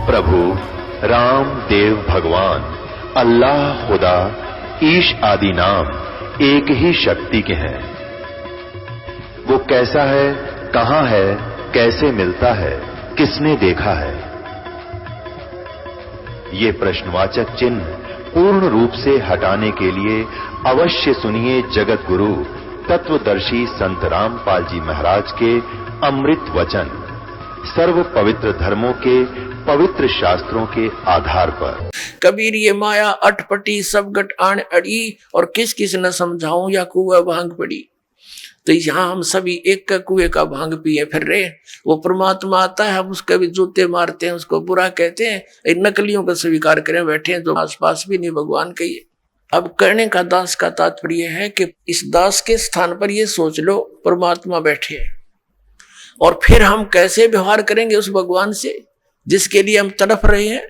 प्रभु राम देव भगवान अल्लाह खुदा ईश आदि नाम एक ही शक्ति के हैं। वो कैसा है, कहां है, कैसे मिलता है, किसने देखा है? ये प्रश्नवाचक चिन्ह पूर्ण रूप से हटाने के लिए अवश्य सुनिए जगत गुरु तत्वदर्शी संत रामपाल जी महाराज के अमृत वचन, सर्व पवित्र धर्मों के पवित्र शास्त्रों के आधार पर। कबीर ये माया अटपटी सब गट आण अड़ी, और किस किस न समझाऊं या कुआ भांग पड़ी। तो यहाँ हम सभी एक का कुएं का भांग पिए फिर रहे। वो परमात्मा आता है, हम उसके भी जूते मारते हैं, उसको बुरा कहते हैं, इन नकलियों का स्वीकार करें बैठे हैं जो आसपास भी नहीं भगवान कहिए। अब करने का दास का तात्पर्य है कि इस दास के स्थान पर ये सोच लो परमात्मा बैठे हैं, और फिर हम कैसे व्यवहार करेंगे उस भगवान से जिसके लिए हम तड़प रहे हैं।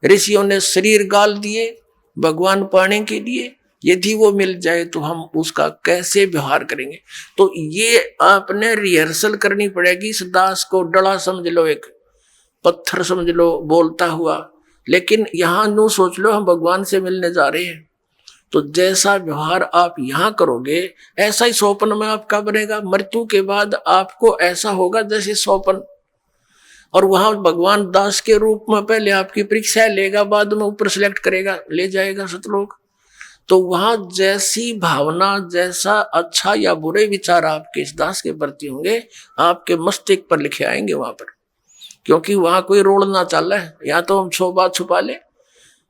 ऋषियों ने शरीर गाल दिए भगवान पाने के लिए, यदि वो मिल जाए तो हम उसका कैसे व्यवहार करेंगे। तो ये आपने रिहर्सल करनी पड़ेगी। इस दास को डला समझ लो, एक पत्थर समझ लो बोलता हुआ, लेकिन यहां नू सोच लो हम भगवान से मिलने जा रहे हैं। तो जैसा व्यवहार आप यहां करोगे ऐसा ही स्वप्न में आपका बनेगा। मृत्यु के बाद आपको ऐसा होगा जैसे स्वप्न, और वहां भगवान दास के रूप में पहले आपकी परीक्षा लेगा, बाद में ऊपर सिलेक्ट करेगा, ले जाएगा सतलोक। तो वहां जैसी भावना, जैसा अच्छा या बुरे विचार आपके इस दास के प्रति होंगे, आपके मस्तिष्क पर लिखे आएंगे वहां पर, क्योंकि वहां कोई रोड ना चल रहा है, या तो हम बात छुपा ले,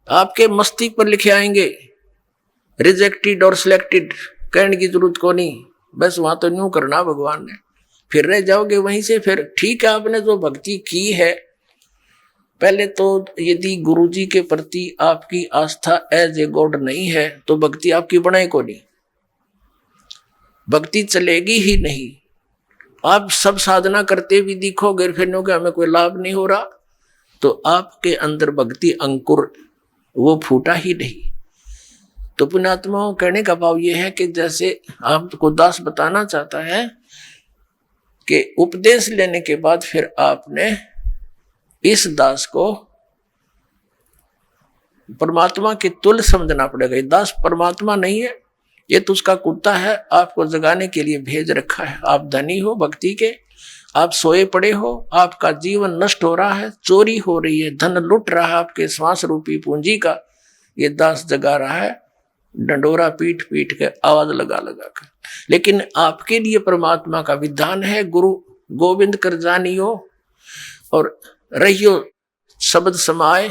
आपके मस्तिष्क पर लिखे आएंगे। रिजेक्टेड और सिलेक्टेड कहने की जरूरत को नहीं, बस वहां तो न्यू करना भगवान ने, फिर रह जाओगे वहीं से। फिर ठीक है, आपने जो भक्ति की है, पहले तो यदि गुरु जी के प्रति आपकी आस्था एज ए गॉड नहीं है तो भक्ति आपकी बनाए को नहीं, भक्ति चलेगी ही नहीं। आप सब साधना करते भी दिखोगे, फिर हमें कोई लाभ नहीं हो रहा, तो आपके अंदर भक्ति अंकुर वो फूटा ही नहीं। तो पुण्यात्माओं, कहने का भाव ये है कि जैसे आपको दास बताना चाहता है कि उपदेश लेने के बाद फिर आपने इस दास को परमात्मा के तुल्य समझना पड़ेगा। ये दास परमात्मा नहीं है, ये तो उसका कुत्ता है, आपको जगाने के लिए भेज रखा है। आप धनी हो भक्ति के, आप सोए पड़े हो, आपका जीवन नष्ट हो रहा है, चोरी हो रही है, धन लुट रहा है आपके श्वास रूपी पूंजी का, ये दास जगा रहा है डंडोरा पीट पीट के, आवाज लगा लगा कर। लेकिन आपके लिए परमात्मा का विधान है, गुरु गोविंद कर जानियो और रहियो शब्द समाए,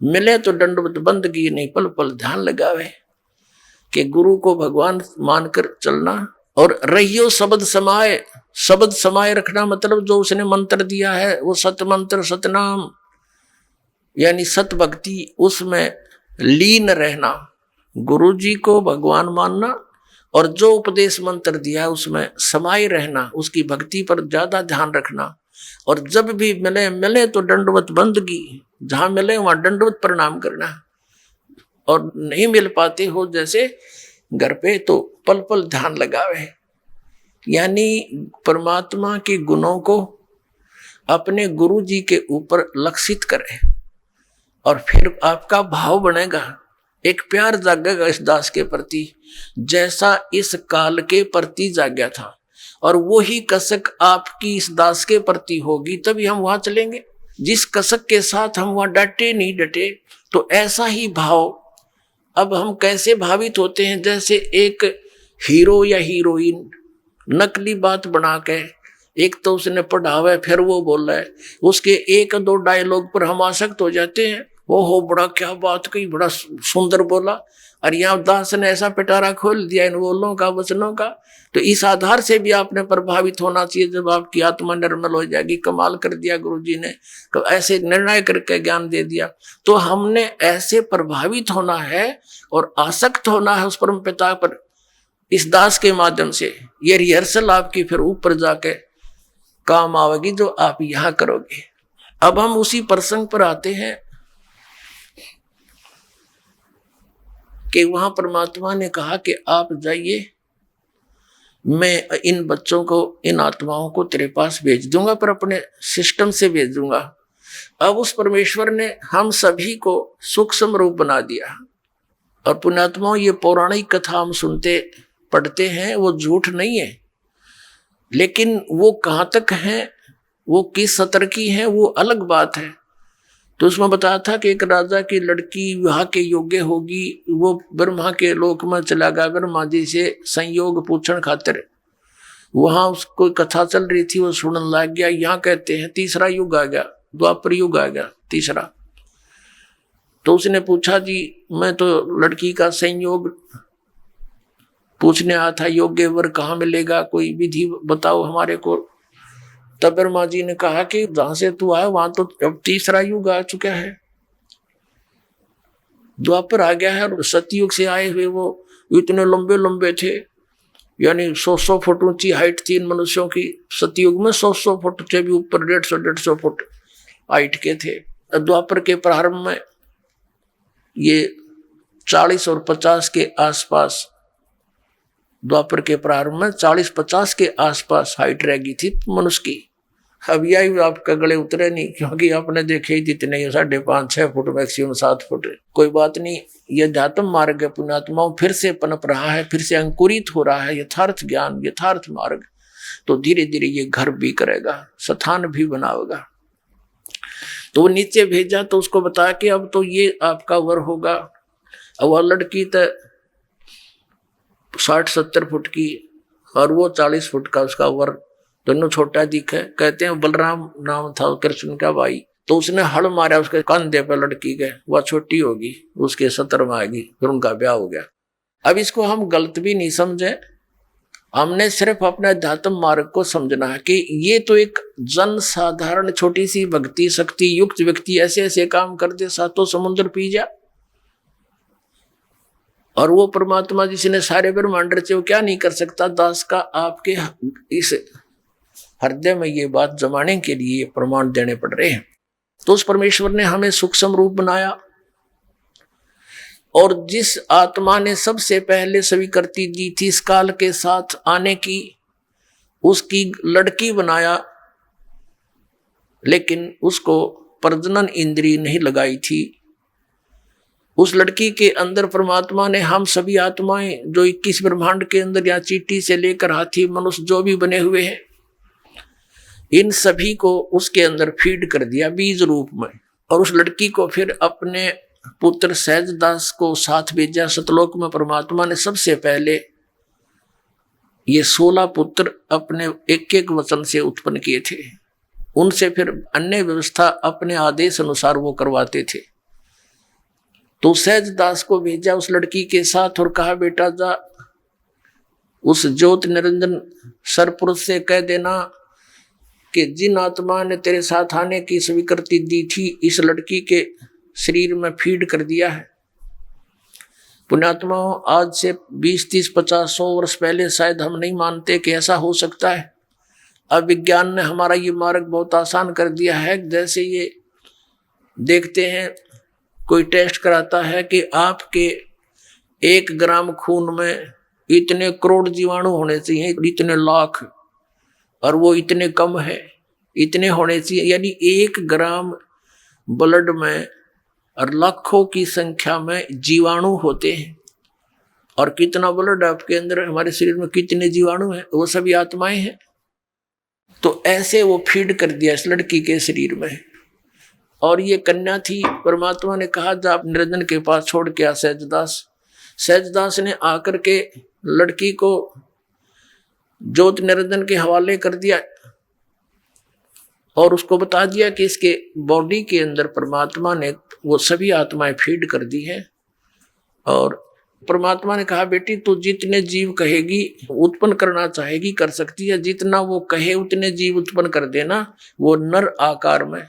मिले तो दंडवत बंदगी नहीं पल पल ध्यान लगावे, कि गुरु को भगवान मानकर चलना, और रहियो शब्द समाए। शब्द समाए रखना मतलब जो उसने मंत्र दिया है वो सत मंत्र, सतनाम यानी सत भक्ति, उसमें लीन रहना, गुरु जी को भगवान मानना, और जो उपदेश मंत्र दिया है उसमें समाये रहना, उसकी भक्ति पर ज्यादा ध्यान रखना। और जब भी मिले तो दंडवत बंदगी, जहां मिले वहां दंडवत प्रणाम करना, और नहीं मिल पाते हो जैसे घर पे तो पल पल ध्यान लगावे। यानी परमात्मा के गुणों को अपने गुरु जी के ऊपर लक्षित करें, और फिर आपका भाव बनेगा, एक प्यार जागेगा इस दास के प्रति जैसा इस काल के प्रति जाग्या था, और वही कसक आपकी इस दास के प्रति होगी, तभी हम वहां चलेंगे। जिस कसक के साथ हम वहां डटे नहीं डटे, तो ऐसा ही भाव। अब हम कैसे भावित होते हैं, जैसे एक हीरो या हीरोइन नकली बात बना के, एक तो उसने पढ़ा हुआ है फिर वो बोल रहा है, उसके एक दो डायलॉग पर हम आसक्त हो जाते हैं, वो हो बड़ा क्या बात कही, बड़ा सुंदर बोला, और यहाँ दास ने ऐसा पिटारा खोल दिया इन बोलों का, वचनों का। तो इस आधार से भी आपने प्रभावित होना चाहिए। जब आपकी आत्मा निर्मल हो जाएगी, कमाल कर दिया गुरु जी ने, तो ऐसे निर्णय करके ज्ञान दे दिया, तो हमने ऐसे प्रभावित होना है और आसक्त होना है उस परम पिता पर इस दास के माध्यम से। ये रिहर्सल आपकी फिर ऊपर जाके काम आवेगी जो आप यहाँ करोगे। अब हम उसी प्रसंग पर आते हैं कि वहां परमात्मा ने कहा कि आप जाइए, मैं इन बच्चों को, इन आत्माओं को तेरे पास भेज दूंगा, पर अपने सिस्टम से भेज दूंगा। अब उस परमेश्वर ने हम सभी को सूक्ष्म रूप बना दिया। और पुण्यात्माओं, ये पौराणिक कथा हम सुनते पढ़ते हैं, वो झूठ नहीं है, लेकिन वो कहाँ तक है, वो किस स्तर की है, वो अलग बात है। तो उसमें बताया था कि एक राजा की लड़की विवाह के योग्य होगी, वो ब्रह्मा के लोक में चला गया ब्रह्मा जी से संयोग पूछण खातिर। वहां उसको कथा चल रही थी, वो सुनने लग गया। यहाँ कहते हैं तीसरा युग आ गया, द्वापर युग आ गया तीसरा। तो उसने पूछा, जी मैं तो लड़की का संयोग पूछने आया था, योग्य वर कहाँ मिलेगा, कोई विधि बताओ हमारे को। तब ब्रह्मा जी ने कहा कि जहां से तू आया वहां तो अब तीसरा युग आ चुका है, द्वापर आ गया है। और सतयुग से आए हुए वो इतने लंबे लंबे थे, यानी 100 फुट ऊंची हाइट थी इन मनुष्यों की। सतयुग में 100 फुट से भी ऊपर 150 फुट हाइट के थे। द्वापर के प्रारंभ में ये 40 और 50 के आसपास, द्वापर के प्रारंभ में 40-50 के आसपास हाइट रह गई थी मनुष्य की। अब यही आपका गले उतरे नहीं, क्योंकि आपने देखे ही जितने 5.5-6 फुट, मैक्सिमम 7 फुट। कोई बात नहीं, ये अध्यात्म मार्ग है पुण्यात्माओं, फिर से पनप रहा है, फिर से अंकुरित हो रहा है यथार्थ ज्ञान, यथार्थ मार्ग। तो धीरे धीरे ये घर भी करेगा, स्थान भी बनाएगा। तो वो नीचे भेजा, तो उसको बताया कि अब तो ये आपका वर होगा। अब वह लड़की तो 60-70 फुट की और वो 40 फुट का, उसका वर दोनों छोटा दिखे। कहते हैं बलराम नाम था कृष्ण का भाई। तो उसने हल मारा उसके कंधे पे लड़की के, वह छोटी होगी, उसके 70 में आएगी, फिर उनका ब्याह हो गया। अब इसको हम गलत भी नहीं समझे, हमने सिर्फ अपने अध्यात्म मार्ग को समझना है कि ये तो एक जन साधारण छोटी सी भक्ति शक्ति युक्त व्यक्ति ऐसे ऐसे काम कर दे, सातों समुद्र पी जा। और वो परमात्मा जिसने सारे ब्रह्मांड रचे, वो क्या नहीं कर सकता। दास का आपके इस हृदय में ये बात जमाने के लिए प्रमाण देने पड़ रहे हैं। तो उस परमेश्वर ने हमें सूक्ष्म रूप बनाया, और जिस आत्मा ने सबसे पहले स्वीकृति दी थी इस काल के साथ आने की, उसकी लड़की बनाया, लेकिन उसको प्रजनन इंद्रिय नहीं लगाई थी। उस लड़की के अंदर परमात्मा ने हम सभी आत्माएं जो 21 ब्रह्मांड के अंदर, या चींटी से लेकर हाथी मनुष्य जो भी बने हुए हैं, इन सभी को उसके अंदर फीड कर दिया बीज रूप में। और उस लड़की को फिर अपने पुत्र सहजदास को साथ भेजा सतलोक में। परमात्मा ने सबसे पहले ये 16 पुत्र अपने एक एक वचन से उत्पन्न किए थे, उनसे फिर अन्य व्यवस्था अपने आदेश अनुसार वो करवाते थे। तो सहजदास को भेजा उस लड़की के साथ और कहा, बेटा जा उस ज्योत निरंजन सरपुरुष से कह देना कि जिन आत्मा ने तेरे साथ आने की स्वीकृति दी थी, इस लड़की के शरीर में फीड कर दिया है। पुण्यात्माओं, आज से 20, 30, 50, 100 वर्ष पहले शायद हम नहीं मानते कि ऐसा हो सकता है। अब विज्ञान ने हमारा ये मार्ग बहुत आसान कर दिया है। जैसे ये देखते हैं, कोई टेस्ट कराता है कि आपके 1 ग्राम खून में इतने करोड़ जीवाणु होने चाहिए, इतने लाख, और वो इतने कम है, इतने होने चाहिए। यानी 1 ग्राम ब्लड में और लाखों की संख्या में जीवाणु होते हैं। और कितना ब्लड आपके अंदर, हमारे शरीर में कितने जीवाणु हैं, वो सभी आत्माएं हैं। तो ऐसे वो फीड कर दिया इस लड़की के शरीर में। और ये कन्या थी, परमात्मा ने कहा जा निरंजन के पास छोड़ के आ सहजदास। सहजदास ने आकर के लड़की को ज्योत निरंजन के हवाले कर दिया और उसको बता दिया कि इसके बॉडी के अंदर परमात्मा ने वो सभी आत्माएं फीड कर दी है। और परमात्मा ने कहा, बेटी तू जितने जीव कहेगी उत्पन्न करना चाहेगी कर सकती है, जितना वो कहे उतने जीव उत्पन्न कर देना, वो नर आकार में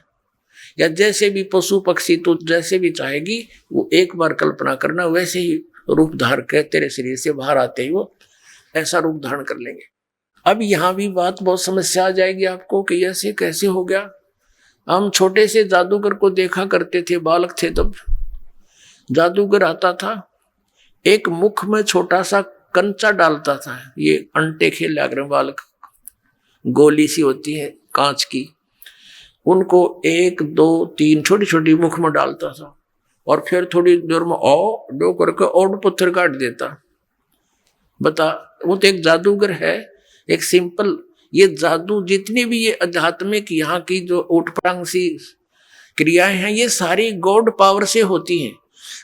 या जैसे भी पशु पक्षी तू जैसे भी चाहेगी, वो एक बार कल्पना करना, वैसे ही रूप धारण कर तेरे शरीर से बाहर आते ही वो ऐसा रूप धारण कर लेंगे। अब यहाँ भी बात बहुत समस्या आ जाएगी आपको कि ऐसे कैसे हो गया। हम छोटे से जादूगर को देखा करते थे, बालक थे तब जादूगर आता था, एक मुख में छोटा सा कंचा डालता था, ये अंटे खेल लग रहे बालक, गोली सी होती है कांच की, उनको 1 2 3 छोटी छोटी मुख में डालता था और फिर थोड़ी देर में दो करके और पत्थर काट देता। बता, वो तो एक जादूगर है, एक सिंपल। ये जादू जितनी भी ये आध्यात्मिक यहाँ की जो उठपटांग सी क्रियाएं हैं, ये सारी गॉड पावर से होती हैं।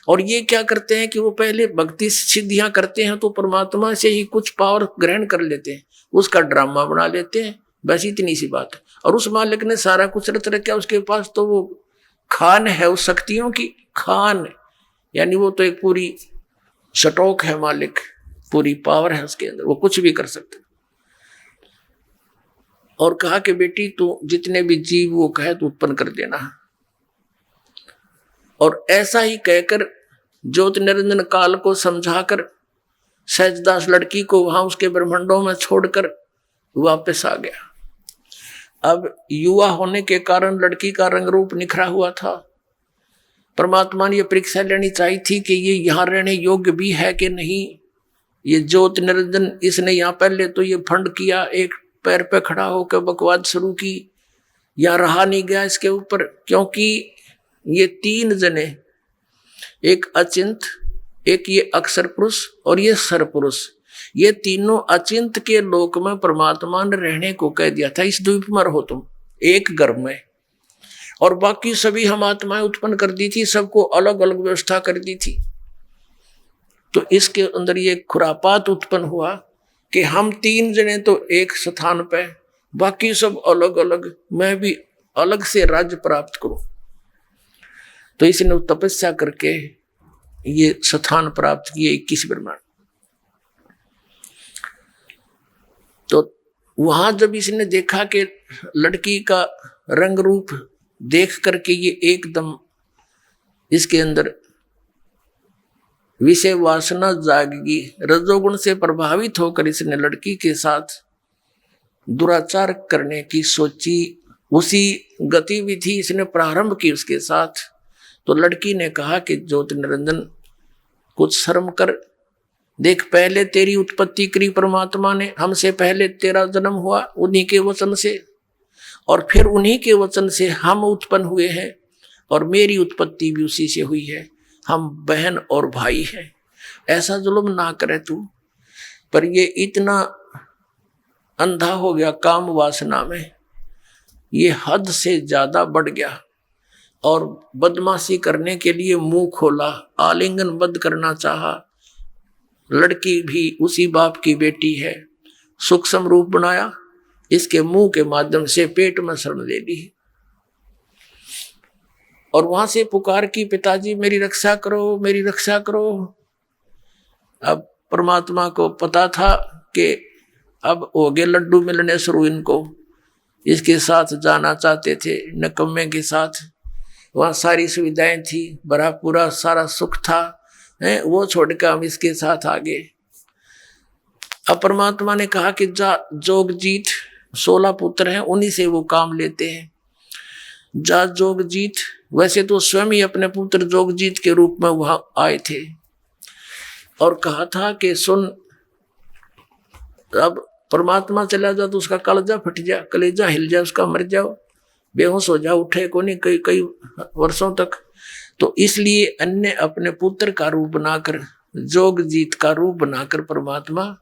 और ये क्या करते हैं कि वो पहले भक्ति सिद्धियां करते हैं तो परमात्मा से ही कुछ पावर ग्रहण कर लेते हैं, उसका ड्रामा बना लेते हैं, बस इतनी सी बात है। और उस मालिक ने सारा कुछ रच रखा उसके पास, तो वो खान है उस शक्तियों की, खान यानी वो तो एक पूरी स्टॉक है मालिक, पूरी पावर है उसके अंदर, वो कुछ भी कर सकते। और कहा कि बेटी तू जितने भी जीव वो कहे तो उत्पन्न कर देना। और ऐसा ही कहकर ज्योति निरंजन काल को समझाकर सहजदास लड़की को वहां उसके ब्रह्मांडों में छोड़कर वापस आ गया। अब युवा होने के कारण लड़की का रंग रूप निखरा हुआ था। परमात्मा ने यह परीक्षा लेनी चाहिए थी कि ये यहाँ रहने योग्य भी है कि नहीं। ये ज्योति निरंजन इसने यहाँ पहले तो ये फंड किया, एक पैर पे खड़ा होकर बकवाद शुरू की, या रहा नहीं गया इसके ऊपर, क्योंकि ये 3 जने, एक अचिंत, एक ये अक्षर पुरुष और ये सर पुरुष, ये तीनों अचिंत के लोक में परमात्मा ने रहने को कह दिया था। इस द्वीप में रहो तुम एक गर्भ में, और बाकी सभी हम आत्माएं उत्पन्न कर दी थी, सबको अलग अलग व्यवस्था कर दी थी। तो इसके अंदर ये खुरापात उत्पन्न हुआ कि हम 3 जने तो एक स्थान पे, बाकी सब अलग अलग, मैं भी अलग से राज्य प्राप्त करूं। तो इसने तपस्या करके ये स्थान प्राप्त किए 21 ब्रह्मांड। तो वहां जब इसने देखा कि लड़की का रंग रूप देख करके ये एकदम इसके अंदर विषय वासना जागेगी, रजोगुण से प्रभावित होकर इसने लड़की के साथ दुराचार करने की सोची। उसी गतिविधि इसने प्रारंभ की उसके साथ। तो लड़की ने कहा कि ज्योति निरंजन कुछ शर्म कर, देख पहले तेरी उत्पत्ति करी परमात्मा ने, हमसे पहले तेरा जन्म हुआ उन्हीं के वचन से, और फिर उन्हीं के वचन से हम उत्पन्न हुए हैं, और मेरी उत्पत्ति भी उसी से हुई है, हम बहन और भाई हैं। ऐसा जुल्म ना करे तू। पर ये इतना अंधा हो गया काम वासना में, ये हद से ज्यादा बढ़ गया और बदमाशी करने के लिए मुंह खोला, आलिंगनबद्ध करना चाहा। लड़की भी उसी बाप की बेटी है, सूक्ष्म रूप बनाया, इसके मुंह के माध्यम से पेट में शरण ले ली और वहां से पुकार की, पिताजी मेरी रक्षा करो, मेरी रक्षा करो। अब परमात्मा को पता था कि अब हो गए लड्डू मिलने शुरू, इनको इसके साथ जाना चाहते थे, नकम्मे के साथ। वहाँ सारी सुविधाएं थी, भरा पूरा सारा सुख था, वो छोड़कर हम इसके साथ आ गए। अब परमात्मा ने कहा कि जा जोगजीत, 16 पुत्र हैं, उन्हीं से वो काम लेते हैं। जा जोगजीत, वैसे तो स्वयं ही अपने पुत्र जोगजीत के रूप में वहां आए थे और कहा था कि सुन, अब परमात्मा चला जा तो उसका कलेजा फट जा, कलेजा हिल जाए उसका, मर जाओ, बेहोश हो जाओ, उठे को नहीं कई कई वर्षों तक। तो इसलिए अन्य अपने पुत्र का रूप बनाकर, जोगजीत का रूप बनाकर परमात्मा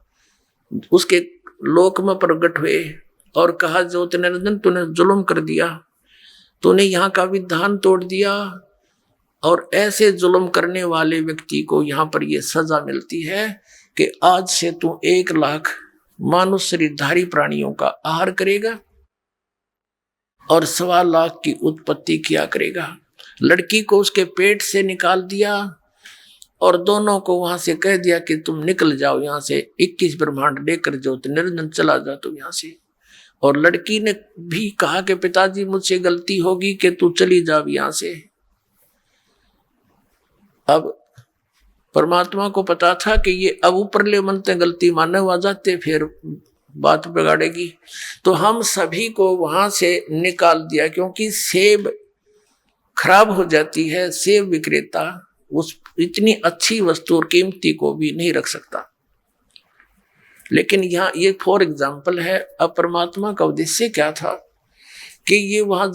उसके लोक में प्रकट हुए और कहा ज्योति निरंजन तूने जुल्म कर दिया, तूने यहाँ का विधान तोड़ दिया, और ऐसे जुल्म करने वाले व्यक्ति को यहाँ पर यह सजा मिलती है कि आज से तू 1 लाख मानुष शरीरधारी प्राणियों का आहार करेगा और 1.25 लाख की उत्पत्ति किया करेगा। लड़की को उसके पेट से निकाल दिया और दोनों को वहां से कह दिया कि तुम निकल जाओ यहाँ से, 21 ब्रह्मांड लेकर ज्योति निरंजन चला जा तुम यहाँ से। और लड़की ने भी कहा कि पिताजी मुझसे गलती होगी कि तू चली जा यहाँ से। अब परमात्मा को पता था कि ये अब ऊपरले मनते गलती मानने आ जाते फिर बात बिगाड़ेगी, तो हम सभी को वहां से निकाल दिया, क्योंकि सेब खराब हो जाती है, सेब विक्रेता उस इतनी अच्छी वस्तु और कीमती को भी नहीं रख सकता। लेकिन यहाँ ये फॉर एग्जाम्पल है। अब परमात्मा का उद्देश्य क्या था कि ये वहां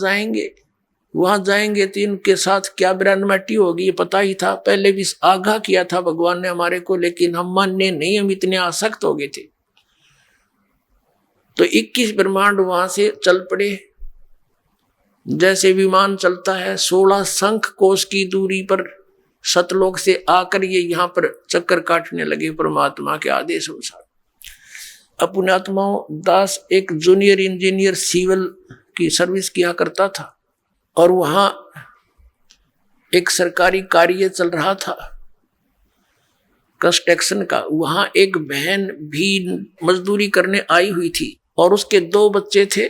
जाएंगे तो इनके साथ क्या बिरानमाटी होगी, ये पता ही था, पहले भी आगाह किया था भगवान ने हमारे को, लेकिन हम मानने नहीं, हम इतने आसक्त हो गए थे। तो 21 ब्रह्मांड वहां से चल पड़े, जैसे विमान चलता है 16 शंख कोश की दूरी पर सतलोक से आकर ये यहाँ पर चक्कर काटने लगे परमात्मा के आदेश अनुसार। अपने आत्माओं दास एक जूनियर इंजीनियर सिविल की सर्विस किया करता था, और वहां एक सरकारी कार्य चल रहा था कंस्ट्रक्शन का। वहां एक बहन भी मजदूरी करने आई हुई थी, और उसके 2 बच्चे थे।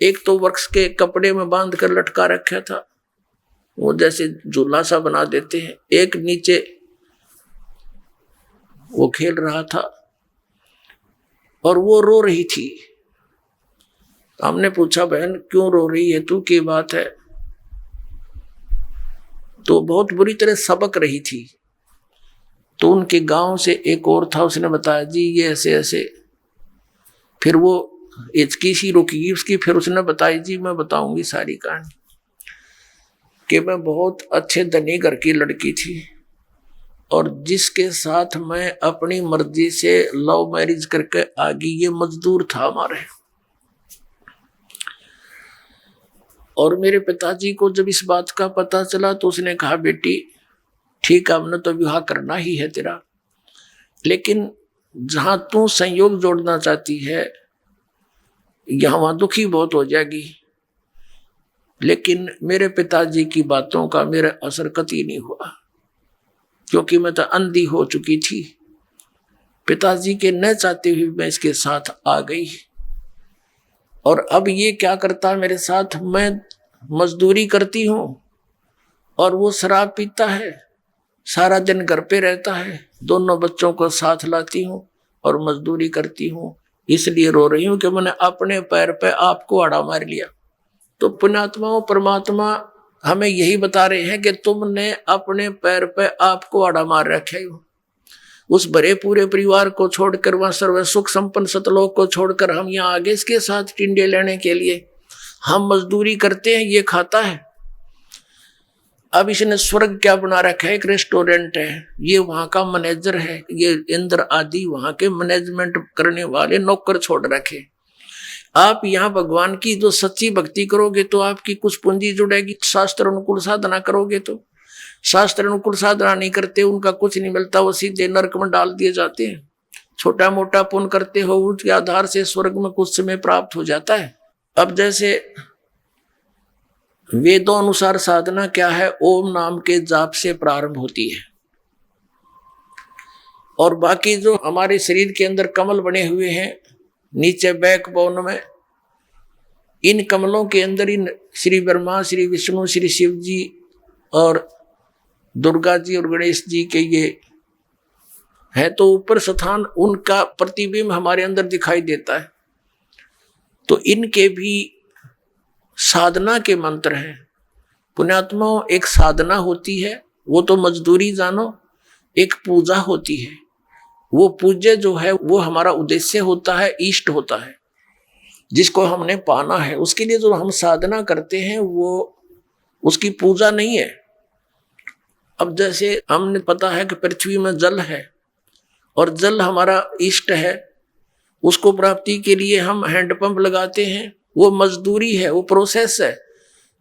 एक तो वृक्ष के कपड़े में बांध कर लटका रखा था, वो जैसे झूला सा बना देते हैं, एक नीचे वो खेल रहा था, और वो रो रही थी। हमने पूछा, बहन क्यों रो रही है तू, क्या बात है? तो बहुत बुरी तरह सबक रही थी। तो उनके गांव से एक और था, उसने बताया जी ये ऐसे ऐसे। फिर वो हिचकी सी रुकी उसकी, फिर उसने बताई जी मैं बताऊंगी सारी कहानी, कि मैं बहुत अच्छे धनी घर की लड़की थी, और जिसके साथ मैं अपनी मर्जी से लव मैरिज करके आ गई, ये मजदूर था हमारे। और मेरे पिताजी को जब इस बात का पता चला तो उसने कहा, बेटी ठीक है, हमने तो विवाह करना ही है तेरा, लेकिन जहां तू संयोग जोड़ना चाहती है यहाँ वहां दुखी बहुत हो जाएगी। लेकिन मेरे पिताजी की बातों का मेरा असर कतई नहीं हुआ, क्योंकि मैं तो अंधी हो चुकी थी। पिताजी के न चाहते हुए मैं इसके साथ आ गई, और अब ये क्या करता है मेरे साथ, मैं मजदूरी करती हूँ और वो शराब पीता है, सारा दिन घर पे रहता है, दोनों बच्चों को साथ लाती हूँ और मजदूरी करती हूँ, इसलिए रो रही हूँ कि मैंने अपने पैर पे आपको आड़ा मार लिया। तो पुण्यात्माओं परमात्मा हमें यही बता रहे हैं कि तुमने अपने पैर पे आपको आड़ा मार रखे हो। उस भरे पूरे परिवार को छोड़कर, वहां सर्व सुख संपन्न सतलोक को छोड़कर हम यहाँ आगे इसके साथ टिंडे लेने के लिए हम मजदूरी करते हैं, ये खाता है। अब इसने स्वर्ग क्या बना रखा है, एक रेस्टोरेंट है, ये वहां का मैनेजर है, ये इंद्र आदि वहां के मैनेजमेंट करने वाले नौकर छोड़ रखे। आप यहाँ भगवान की जो सच्ची भक्ति करोगे तो आपकी कुछ पूंजी जुड़ेगी। शास्त्र अनुकूल साधना करोगे तो, शास्त्र अनुकूल साधना नहीं करते उनका कुछ नहीं मिलता, वो सीधे नरक में डाल दिए जाते हैं। छोटा मोटा पुण्य करते हो उसके आधार से स्वर्ग में कुछ समय प्राप्त हो जाता है। अब जैसे वेदों अनुसार साधना क्या है, ओम नाम के जाप से प्रारंभ होती है, और बाकी जो हमारे शरीर के अंदर कमल बने हुए हैं नीचे बैकबोन में, इन कमलों के अंदर इन श्री ब्रह्मा, श्री विष्णु, श्री शिव जी और दुर्गा जी और गणेश जी के ये है, तो ऊपर स्थान उनका प्रतिबिंब हमारे अंदर दिखाई देता है। तो इनके भी साधना के मंत्र हैं। पुण्यात्माओं एक साधना होती है, वो तो मजदूरी जानो, एक पूजा होती है, वो पूज्य जो है वो हमारा उद्देश्य होता है, इष्ट होता है, जिसको हमने पाना है। उसके लिए जो हम साधना करते हैं वो उसकी पूजा नहीं है। अब जैसे हमने पता है कि पृथ्वी में जल है और जल हमारा इष्ट है, उसको प्राप्ति के लिए हम हैंडपंप लगाते हैं, वो मजदूरी है, वो प्रोसेस है,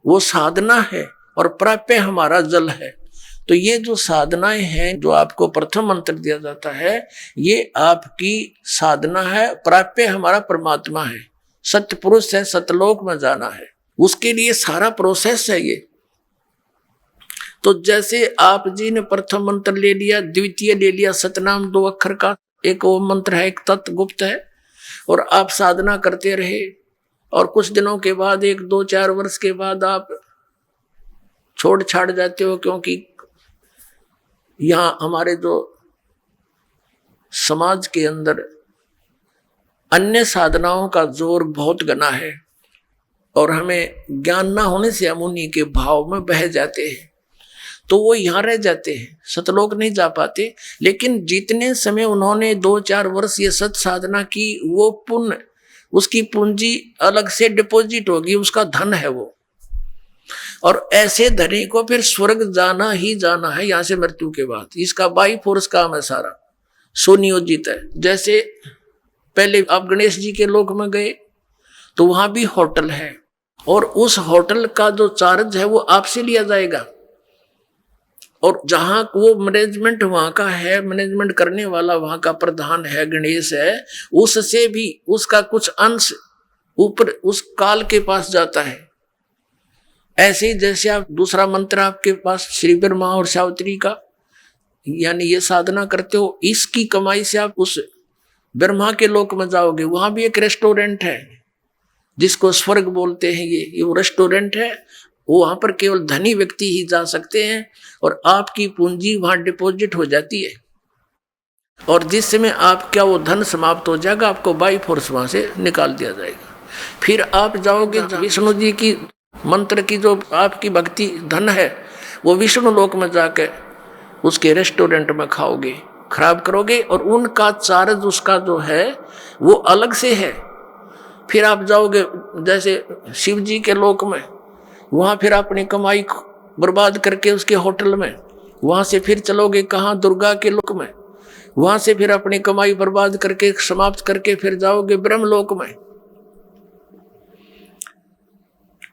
वो साधना है, और प्राप्य हमारा जल है। तो ये जो साधनाएं हैं जो आपको प्रथम मंत्र दिया जाता है, ये आपकी साधना है, प्राप्य हमारा परमात्मा है, सत्य पुरुष है, सतलोक में जाना है, उसके लिए सारा प्रोसेस है ये। तो जैसे आप जी ने प्रथम मंत्र ले लिया, द्वितीय ले लिया, सतनाम 2 अक्षर का एक ओम मंत्र है, एक तत्व गुप्त है, और आप साधना करते रहे, और कुछ दिनों के बाद 1, 2, 4 वर्ष के बाद आप छोड़ छाड़ जाते हो, क्योंकि यहाँ हमारे जो समाज के अंदर अन्य साधनाओं का जोर बहुत घना है, और हमें ज्ञान ना होने से हम उन्हीं के भाव में बह जाते हैं, तो वो यहाँ रह जाते हैं, सतलोक नहीं जा पाते। लेकिन जितने समय उन्होंने 2-4 वर्ष ये सत साधना की, वो पुण्य उसकी पूंजी अलग से डिपॉजिट होगी, उसका धन है वो। और ऐसे धनी को फिर स्वर्ग जाना ही जाना है यहां से मृत्यु के बाद। इसका बाई फोर्स काम है, सारा सुनियोजित है। जैसे पहले आप गणेश जी के लोक में गए तो वहां भी होटल है, और उस होटल का जो चार्ज है वो आपसे लिया जाएगा, और जहां वो मैनेजमेंट वहां का है, मैनेजमेंट करने वाला वहां का प्रधान है, गणेश है, उससे भी उसका कुछ अंश ऊपर उस काल के पास जाता है। ऐसे ही जैसे आप दूसरा मंत्र आपके पास श्री ब्रह्मा और सावित्री का, यानी ये साधना करते हो, इसकी कमाई से आप उस ब्रह्मा के लोक में जाओगे। वहां भी एक रेस्टोरेंट है जिसको स्वर्ग बोलते हैं, ये वो रेस्टोरेंट है। वहां पर केवल धनी व्यक्ति ही जा सकते हैं, और आपकी पूंजी वहां डिपॉजिट हो जाती है, और जिस समय आपका वो धन समाप्त हो जाएगा, आपको बाई फोर्स वहां से निकाल दिया जाएगा। फिर आप जाओगे विष्णु जी की मंत्र की जो आपकी भक्ति धन है, वो विष्णु लोक में जाकर उसके रेस्टोरेंट में खाओगे, खराब करोगे, और उनका चार्ज उसका जो है वो अलग से है। फिर आप जाओगे जैसे शिव जी के लोक में, वहां फिर अपनी कमाई बर्बाद करके उसके होटल में, वहां से फिर चलोगे कहाँ, दुर्गा के लोक में, वहां से फिर अपनी कमाई बर्बाद करके समाप्त करके फिर जाओगे ब्रह्मलोक में।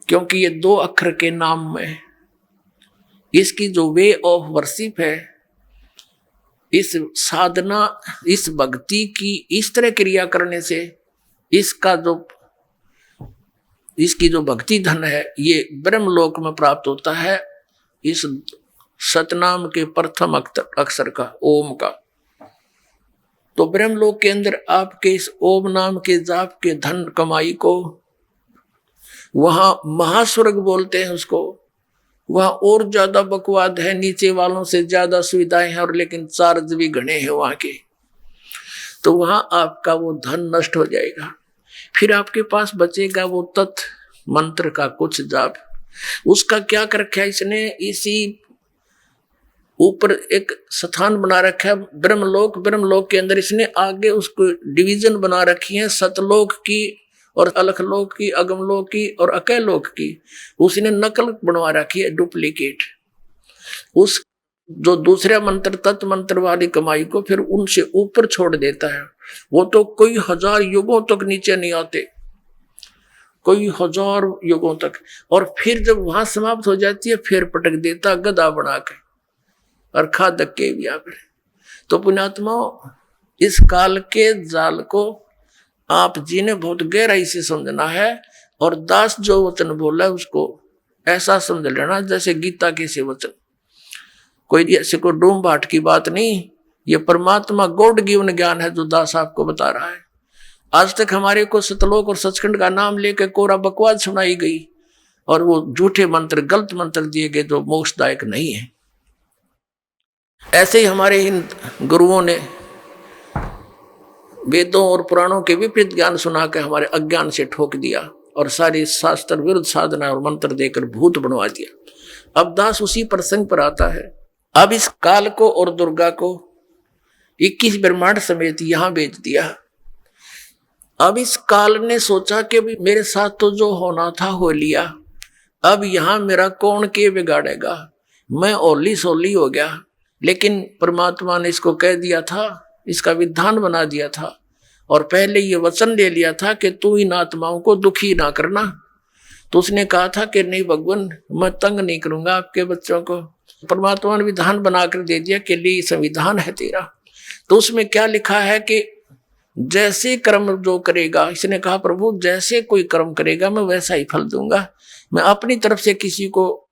क्योंकि ये 2 अक्षर के नाम में इसकी जो वे ऑफ वर्शिप है, इस साधना, इस भक्ति की इस तरह क्रिया करने से इसकी जो भक्ति धन है ये ब्रह्मलोक में प्राप्त होता है, इस सतनाम के प्रथम अक्षर का, ओम का। तो ब्रह्मलोक के अंदर आपके इस ओम नाम के जाप के धन कमाई को वहां महास्वर्ग बोलते हैं उसको। वहां और ज्यादा बकवाद है, नीचे वालों से ज्यादा सुविधाएं हैं, और लेकिन चार्ज भी घने हैं वहां के। तो वहां आपका वो धन नष्ट हो जाएगा। फिर आपके पास बचेगा वो तत् मंत्र का कुछ जाप। उसका क्या कर रखा है इसने, इसी ऊपर एक स्थान बना रखा है ब्रह्मलोक। ब्रह्मलोक के अंदर इसने आगे उसको डिवीजन बना रखी है, सतलोक की और अलखलोक की, अगमलोक की और अकैलोक की। उसने नकल बनवा रखी है, डुप्लीकेट। उस जो दूसरे मंत्र तत् मंत्र वाली कमाई को फिर उनसे ऊपर छोड़ देता है। वो तो कोई 1000 युगों तक नीचे नहीं आते, कोई 1000 युगों तक। और फिर जब वहां समाप्त हो जाती है फिर पटक देता गदा बना के, और खा धक्के भी आप। तो पुण्यात्माओं, इस काल के जाल को आप जी ने बहुत गहराई से समझना है, और दास जो वचन बोला है उसको ऐसा समझ लेना जैसे गीता के से वचन। कोई ऐसे को डूम बाट की बात नहीं, ये परमात्मा गॉड गिवन ज्ञान है जो दास आपको बता रहा है। आज तक हमारे को सतलोक और सचखंड का नाम लेकर कोरा बकवाद सुनाई गई, और वो झूठे मंत्र, गलत मंत्र दिए गए जो मोक्षदायक नहीं है। ऐसे ही हमारे इन गुरुओं ने वेदों और पुराणों के विपरीत ज्ञान सुना के हमारे अज्ञान से ठोक दिया, और सारी शास्त्र विरुद्ध साधना और मंत्र देकर भूत बनवा दिया। अब दास उसी प्रसंग पर आता है। अब इस काल को और दुर्गा को 21 ब्रह्मांड समेत यहां भेज दिया। अब इस काल ने सोचा कि मेरे साथ तो जो होना था हो लिया, अब यहां मेरा कौन के बिगाड़ेगा, मैं ओली सोली हो गया। लेकिन परमात्मा ने इसको कह दिया था, इसका विधान बना दिया था, और पहले ये वचन ले लिया था कि तू इन आत्माओं को दुखी ना करना। तो उसने कहा था कि नहीं भगवान, मैं तंग नहीं करूंगा आपके बच्चों को। परमात्मा ने विधान बनाकर दे दिया कि लिए संविधान है तेरा। तो उसमें क्या लिखा है कि जैसे कर्म जो करेगा, इसने कहा प्रभु जैसे कोई कर्म करेगा मैं वैसा ही फल दूंगा, मैं अपनी तरफ से किसी को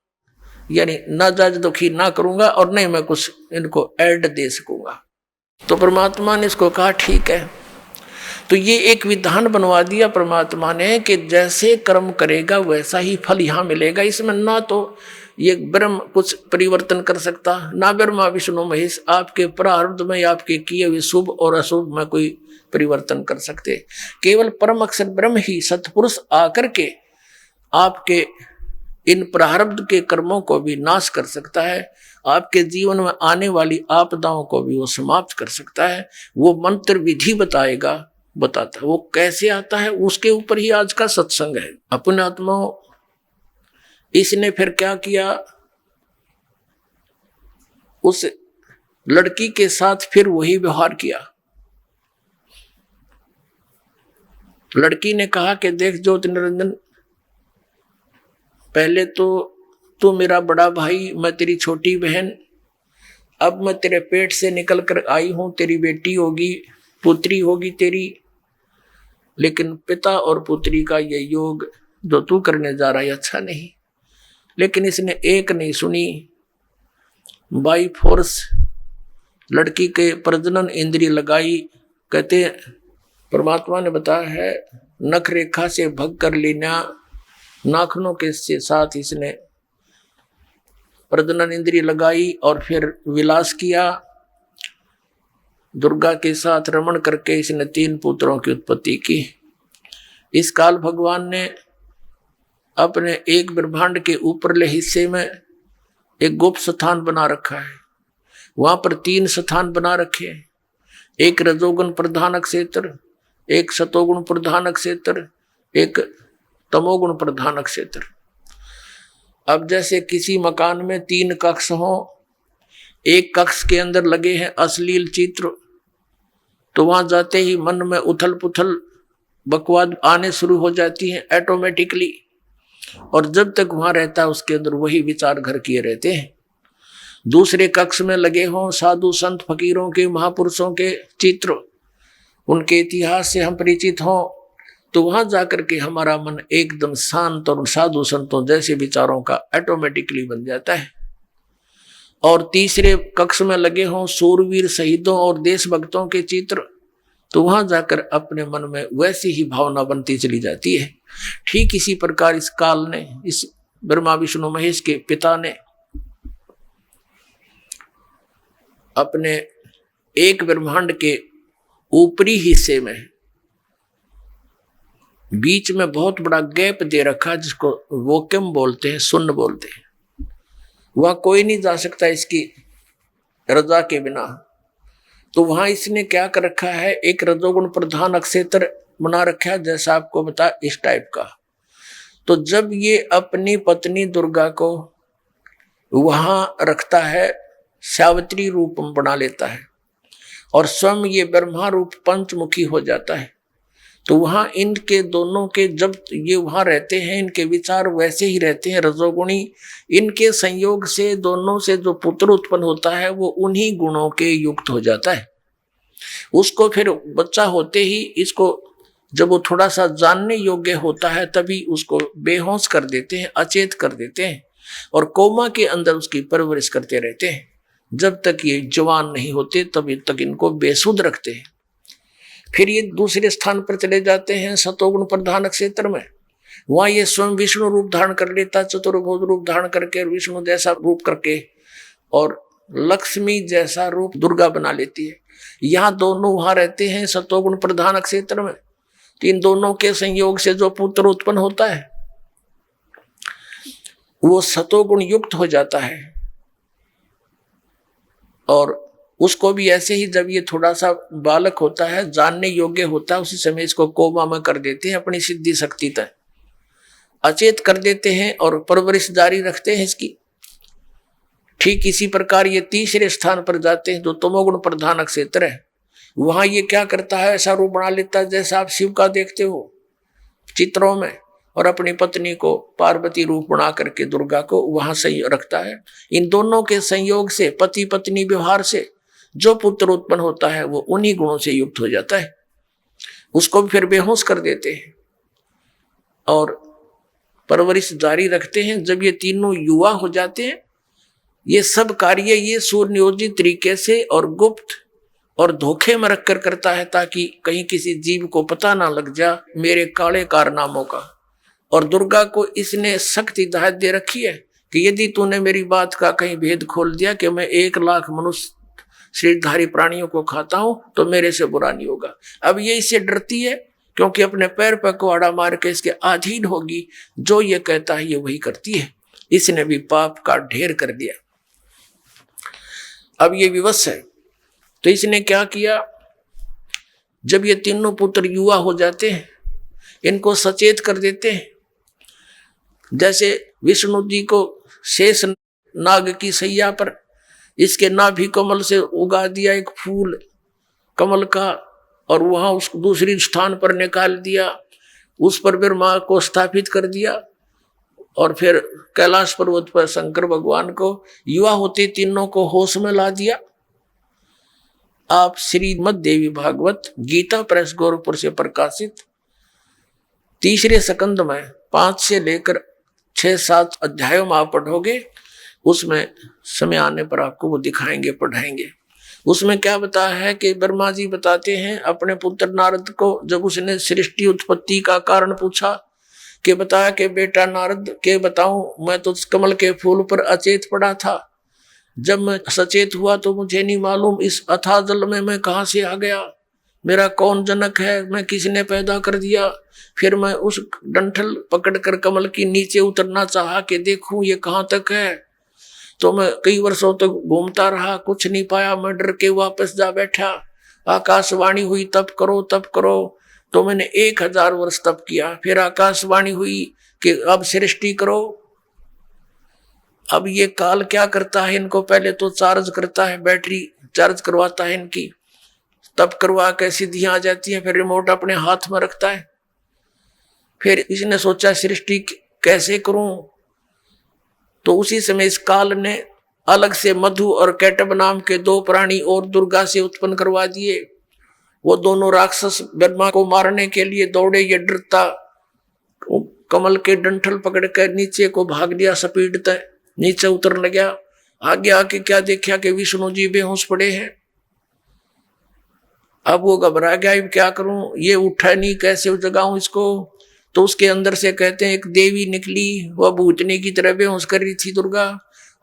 यानी नाजायज दुखी ना करूंगा, और नहीं मैं कुछ इनको ऐड दे सकूंगा। तो परमात्मा ने इसको कहा ठीक है। तो ये एक विधान बनवा दिया परमात्मा ने कि जैसे कर्म करेगा वैसा ही फल यहाँ मिलेगा। इसमें ना तो ये ब्रह्म कुछ परिवर्तन कर सकता, ना ब्रह्मा विष्णु महेश आपके प्रारब्ध में आपके किए हुए शुभ और अशुभ में कोई परिवर्तन कर सकते। केवल परम अक्षर ब्रह्म ही सतपुरुष आकर के आपके इन प्रारब्ध के कर्मों को भी नाश कर सकता है, आपके जीवन में आने वाली आपदाओं को भी वो समाप्त कर सकता है। वो मंत्र विधि बताएगा, बताता है। वो कैसे आता है उसके ऊपर ही आज का सत्संग है। अपने आत्माओं, इसने फिर क्या किया, उस लड़की के साथ फिर वही व्यवहार किया। लड़की ने कहा कि देख ज्योति निरंजन, पहले तो तू मेरा बड़ा भाई, मैं तेरी छोटी बहन, अब मैं तेरे पेट से निकल कर आई हूं, तेरी बेटी होगी, पुत्री होगी तेरी, लेकिन पिता और पुत्री का ये योग जो तू करने जा रहा है अच्छा नहीं। लेकिन इसने एक नहीं सुनी, बाई फोर्स लड़की के प्रजनन इंद्रिय लगाई। कहते परमात्मा ने बताया है, नख रेखा से भग कर लेना, नाखनों के साथ इसने प्रजनन इंद्रिय लगाई और फिर विलास किया। दुर्गा के साथ रमण करके इसने 3 पुत्रों की उत्पत्ति की। इस काल भगवान ने अपने एक ब्रह्मांड के ऊपरले हिस्से में एक गुप्त स्थान बना रखा है। वहां पर 3 स्थान बना रखे हैं, एक रजोगुण प्रधान क्षेत्र, एक सतोगुण प्रधान क्षेत्र, एक तमोगुण प्रधान क्षेत्र। अब जैसे किसी मकान में 3 कक्ष हो, एक कक्ष के अंदर लगे हैं अश्लील चित्र, तो वहां जाते ही मन में उथल पुथल बकवाद आने शुरू हो जाती हैं ऑटोमेटिकली, और जब तक वहां रहता है उसके अंदर वही विचार घर किए रहते हैं। दूसरे कक्ष में लगे हों साधु संत फकीरों के, महापुरुषों के चित्र, उनके इतिहास से हम परिचित हों, तो वहां जाकर के हमारा मन एकदम शांत और साधु संतों जैसे विचारों का ऑटोमेटिकली बन जाता है। और तीसरे कक्ष में लगे हों सूरवीर शहीदों और देशभक्तों के चित्र, तो वहां जाकर अपने मन में वैसी ही भावना बनती चली जाती है। ठीक इसी प्रकार इस काल ने, इस ब्रह्मा विष्णु महेश के पिता ने अपने एक ब्रह्मांड के ऊपरी हिस्से में बीच में बहुत बड़ा गैप दे रखा, जिसको वोक्यूम बोलते हैं, शून्य बोलते हैं। वहां कोई नहीं जा सकता इसकी रजा के बिना। तो वहां इसने क्या कर रखा है, एक रजोगुण प्रधान क्षेत्र बना रखा है, जैसा आपको बता इस टाइप का। तो जब ये अपनी पत्नी दुर्गा को वहां रखता है, सावित्री रूप बना लेता है और स्वयं ये ब्रह्मा रूप पंचमुखी हो जाता है, तो वहां इनके दोनों के, जब ये वहां रहते हैं, इनके विचार वैसे ही रहते हैं रजोगुणी। इनके संयोग से दोनों से जो पुत्र उत्पन्न होता है वो उन्हीं गुणों के युक्त हो जाता है। उसको फिर बच्चा होते ही इसको, जब वो थोड़ा सा जानने योग्य होता है, तभी उसको बेहोश कर देते हैं, अचेत कर देते हैं और कोमा के अंदर उसकी परवरिश करते रहते हैं। जब तक ये जवान नहीं होते तभी तक इनको बेसुध रखते हैं। फिर ये दूसरे स्थान पर चले जाते हैं सतोगुण प्रधान क्षेत्र में। वहां ये स्वयं विष्णु रूप धारण कर लेता, चतुर्भुज रूप धारण करके, विष्णु जैसा रूप करके, और लक्ष्मी जैसा रूप दुर्गा बना लेती है। यहाँ दोनों वहां रहते हैं सतोगुण प्रधान क्षेत्र में। तो इन दोनों के संयोग से जो पुत्र उत्पन्न होता है वो सतोगुण युक्त हो जाता है। और उसको भी ऐसे ही, जब ये थोड़ा सा बालक होता है, जानने योग्य होता है, उसी समय इसको कोमा में कर देते हैं, अपनी सिद्धि शक्ति तक अचेत कर देते हैं और परवरिश जारी रखते हैं इसकी। ठीक इसी प्रकार ये तीसरे स्थान पर जाते हैं जो तमोगुण प्रधान क्षेत्र है। वहां ये क्या करता है, ऐसा रूप बना लेता है जैसा आप शिव का देखते हो चित्रों में, और अपनी पत्नी को पार्वती रूप बना करके दुर्गा को वहां सही रखता है। इन दोनों के संयोग से, पति पत्नी व्यवहार से जो पुत्र उत्पन्न होता है वो उन्हीं गुणों से युक्त हो जाता है। उसको भी फिर बेहोश कर देते हैं और परवरिश जारी रखते हैं। जब ये तीनों युवा हो जाते हैं, ये सब कार्य ये सुनियोजित तरीके से और गुप्त और धोखे में रखकर करता है, ताकि कहीं किसी जीव को पता ना लग जा मेरे काले कारनामों का। और दुर्गा को इसने सख्त हिदायत दे रखी है कि यदि तूने मेरी बात का कहीं भेद खोल दिया कि मैं 1 लाख मनुष्य शरीरधारी प्राणियों को खाता हूं, तो मेरे से बुरा नहीं होगा। अब ये इससे डरती है क्योंकि अपने पैर पर कुहाड़ा मार के इसके अधीन होगी, जो ये कहता है ये वही करती है। इसने भी पाप का ढेर कर दिया। अब ये विवश है, तो इसने क्या किया, जब ये तीनों पुत्र युवा हो जाते हैं, इनको सचेत कर देते हैं। जैसे विष्णु जी को शेष नाग की सैया पर इसके नाभि कमल से उगा दिया एक फूल कमल का, और वहां उस दूसरी स्थान पर निकाल दिया, उस पर ब्रह्मा को स्थापित कर दिया, और फिर कैलाश पर्वत पर शंकर भगवान को युवा होते तीनों को होश में ला दिया। आप श्रीमद् देवी भागवत गीता प्रेस गोरखपुर से प्रकाशित तीसरे स्कंद में 5 से लेकर 6-7 अध्यायों में आप पढ़ोगे, उसमें समय आने पर आपको वो दिखाएंगे, पढ़ाएंगे। उसमें क्या बताया है कि ब्रह्मा जी बताते हैं अपने पुत्र नारद को, जब उसने सृष्टि उत्पत्ति का कारण पूछा कि बताया कि बेटा नारद के बताऊं, मैं तो कमल के फूल पर अचेत पड़ा था, जब मैं सचेत हुआ तो मुझे नहीं मालूम इस अथाह जल में मैं कहाँ से आ गया, मेरा कौन जनक है, मैं किसने पैदा कर दिया। फिर मैं उस डंठल पकड़कर कमल की नीचे उतरना चाहा कि देखूं ये कहाँ तक है, तो मैं कई वर्षों तक घूमता रहा, कुछ नहीं पाया, मैं डर के वापस जा बैठा। आकाशवाणी हुई तप करो तप करो, तो मैंने 1000 वर्ष तप किया। फिर आकाशवाणी हुई कि अब सृष्टि करो। अब ये काल क्या करता है, इनको पहले तो चार्ज करता है, बैटरी चार्ज करवाता है इनकी, तब करवा के सिद्धियां आ जाती है, फिर रिमोट अपने हाथ में रखता है। फिर इसने सोचा सृष्टि कैसे करूं, तो उसी समय इस काल ने अलग से मधु और कैटब नाम के 2 प्राणी और दुर्गा से उत्पन्न करवा दिए। वो दोनों राक्षस ब्रह्मा को मारने के लिए दौड़े, ये डरता कमल के डंठल पकड़कर नीचे को भाग लिया, सपीटता नीचे उतर लगा। आगे आके क्या देखा कि विष्णु जी बेहोश पड़े हैं। अब वो घबरा गया, अब क्या करूं, ये उठा नहीं, कैसे जगाऊं इसको। तो उसके अंदर से कहते हैं एक देवी निकली, वह भूतनी की तरह बेहोश कर रही थी दुर्गा,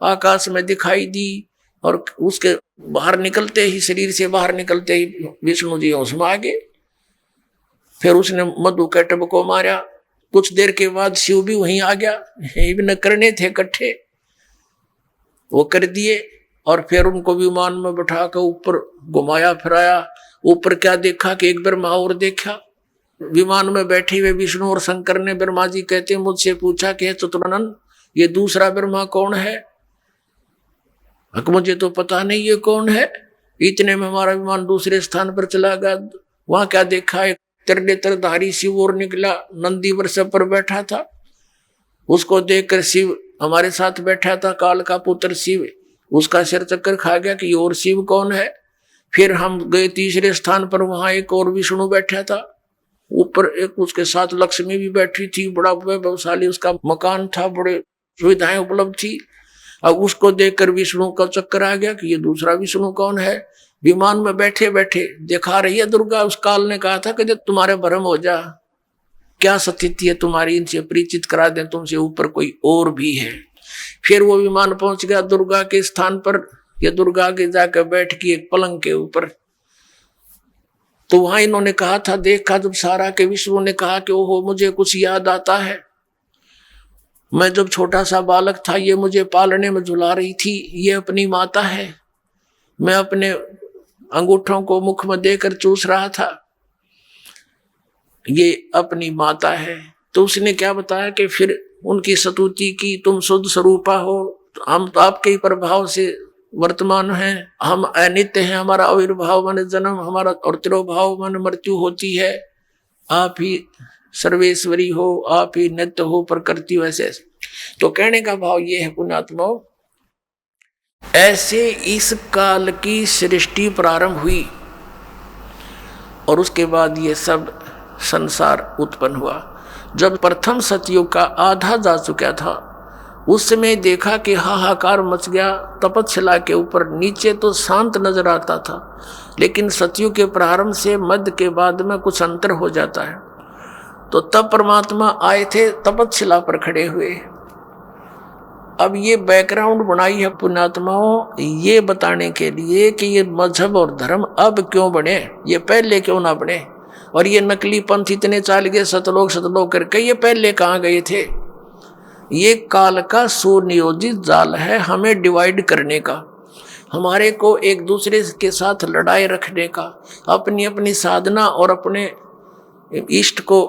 आकाश में दिखाई दी, और उसके बाहर निकलते ही, शरीर से बाहर निकलते ही विष्णु जी होश में आ गए। फिर उसने मधु कैटब को मारा। कुछ देर के बाद शिव भी वहीं आ गया, इवन करने थे इकट्ठे, वो कर दिए। और फिर उनको विमान में बैठा कर ऊपर घुमाया फिराया। ऊपर क्या देखा कि एक ब्रह्मा और देखा। विमान में बैठे हुए विष्णु और शंकर ने, ब्रह्मा जी कहते हैं, मुझसे पूछा कि चतुरानन ये दूसरा ब्रह्मा कौन है। मुझे तो पता नहीं ये कौन है। इतने में हमारा विमान दूसरे स्थान पर चला गया। वहां क्या देखा, एक त्रिनेत्रधारी शिव और निकला, नंदी वृषभ पर बैठा था। उसको देखकर शिव हमारे साथ बैठा था, काल का पुत्र शिव, उसका सिर चक्कर खा गया कि और शिव कौन है। फिर हम गए तीसरे स्थान पर, वहां एक और विष्णु बैठा था। ऊपर एक उसके साथ लक्ष्मी भी बैठी थी, बड़ा वैभवशाली उसका मकान था, बड़े सुविधाएं उपलब्ध थी। अब उसको देखकर विष्णु का चक्कर आ गया कि ये दूसरा विष्णु कौन है। विमान में बैठे बैठे दिखा रही है दुर्गा। उस काल ने कहा था कि जब तुम्हारे भ्रम हो जा, क्या स्थिति है तुम्हारी, इनसे परिचित करा दें, तुमसे ऊपर कोई और भी है। फिर वो विमान पहुंच गया दुर्गा के स्थान पर। ये दुर्गा आगे जाकर बैठ गई एक पलंग के ऊपर। तो वहां इन्होंने कहा था, देखा जब सारा के विष्णु ने कहा कि ओहो मुझे कुछ याद आता है, मैं जब छोटा सा बालक था ये मुझे पालने में झुला रही थी, ये अपनी माता है, मैं अपने अंगूठों को मुख में देकर चूस रहा था, ये अपनी माता है। तो उसने क्या बताया कि फिर उनकी स्तुति की, तुम शुद्ध स्वरूपा हो, हम तो आपके ही प्रभाव से वर्तमान हैं, हम अनित्य हैं, हमारा आविर्भाव मन जन्म, हमारा और तिरोभाव मन मृत्यु होती है, आप ही सर्वेश्वरी हो, आप ही नित्य हो, प्रकृति वैसे। तो कहने का भाव ये है पुण्यात्मा, ऐसे इस काल की सृष्टि प्रारंभ हुई और उसके बाद ये सब संसार उत्पन्न हुआ। जब प्रथम सतयुग का आधा जा चुका था, उस समय देखा कि हाहाकार मच गया। तपस्या के ऊपर नीचे तो शांत नजर आता था, लेकिन सतयुग के प्रारंभ से मध्य के बाद में कुछ अंतर हो जाता है। तो तब परमात्मा आए थे, तपस्या पर खड़े हुए। अब ये बैकग्राउंड बनाई है पुण्यात्माओं, ये बताने के लिए कि ये मजहब और धर्म अब क्यों बने, ये पहले क्यों ना बने। और ये नकली पंथ इतने चाल गए सतलोक करके, ये पहले कहाँ गए थे। ये काल का सुनियोजित जाल है हमें डिवाइड करने का। हमारे को एक दूसरे के साथ लड़ाई रखने का, अपनी अपनी साधना और अपने इष्ट को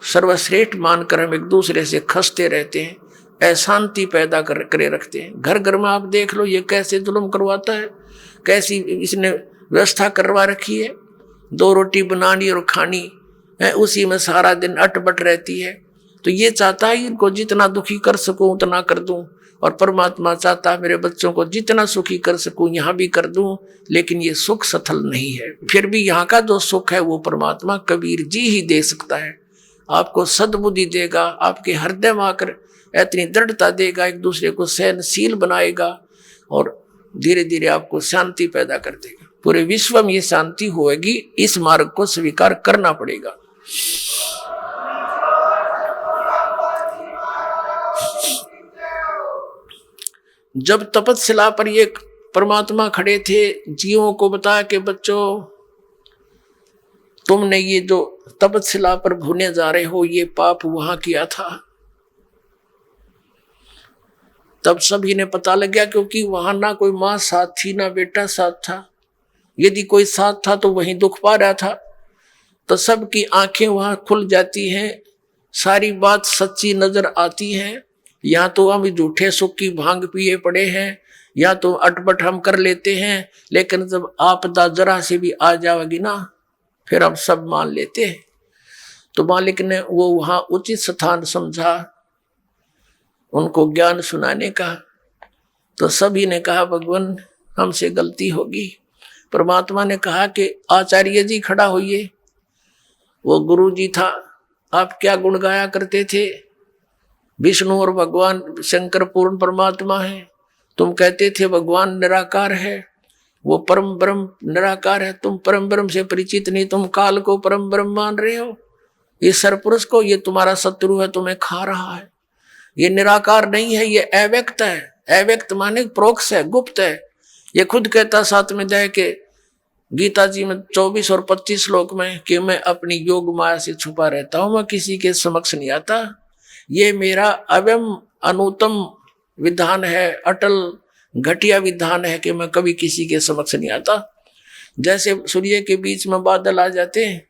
सर्वश्रेष्ठ मानकर हम एक दूसरे से खसते रहते हैं, अशांति पैदा करे रखते हैं। घर घर में आप देख लो ये कैसे जुल्म करवाता है, कैसी इसने व्यवस्था करवा रखी है। 2 रोटी बनानी और खानी है, उसी में सारा दिन अटपट रहती है। तो ये चाहता है इनको जितना दुखी कर सकूं उतना कर दूं, और परमात्मा चाहता है मेरे बच्चों को जितना सुखी कर सकूं यहाँ भी कर दूं, लेकिन ये सुख सफल नहीं है। फिर भी यहाँ का जो सुख है वो परमात्मा कबीर जी ही दे सकता है। आपको सद्बुद्धि देगा, आपके हृदय में आकर इतनी दृढ़ता देगा, एक दूसरे को सहनशील बनाएगा और धीरे धीरे आपको शांति पैदा कर देगा। पूरे विश्व में ये शांति होगी, इस मार्ग को स्वीकार करना पड़ेगा। जब तपस्या पर ये परमात्मा खड़े थे, जीवों को बताया कि बच्चों तुमने ये जो तपस्या पर भूने जा रहे हो ये पाप वहां किया था। तब सभी ने पता लग गया, क्योंकि वहां ना कोई माँ साथ थी ना बेटा साथ था। यदि कोई साथ था तो वहीं दुख पा रहा था। तो सबकी आंखें वहां खुल जाती हैं, सारी बात सच्ची नजर आती है। या तो हम झूठे सुख की भांग पिए पड़े हैं, या तो अटपट हम कर लेते हैं, लेकिन जब आपदा जरा से भी आ जाएगी ना फिर हम सब मान लेते हैं। तो मालिक ने वो वहां उचित स्थान समझा उनको ज्ञान सुनाने का। तो सभी ने कहा भगवान हमसे गलती होगी। परमात्मा ने कहा कि आचार्य जी खड़ा होइए। वो गुरु जी था। आप क्या गुण गाया करते थे? विष्णु और भगवान शंकर पूर्ण परमात्मा है। तुम कहते थे भगवान निराकार है, वो परम ब्रह्म निराकार है। तुम परम ब्रह्म से परिचित नहीं, तुम काल को परम ब्रह्म मान रहे हो। ये सरपुरुष को, ये तुम्हारा शत्रु है, तुम्हें खा रहा है। ये निराकार नहीं है, ये अव्यक्त है। अव्यक्त माने प्रोक्ष है, गुप्त है। ये खुद कहता 7वें अध्याय के गीता जी में 24 और 25 श्लोक में कि मैं अपनी योग माया से छुपा रहता हूं, मैं किसी के समक्ष नहीं आता। ये मेरा अव्यम अनुतम विधान है, अटल घटिया विधान है कि मैं कभी किसी के समक्ष नहीं आता। जैसे सूर्य के बीच में बादल आ जाते हैं,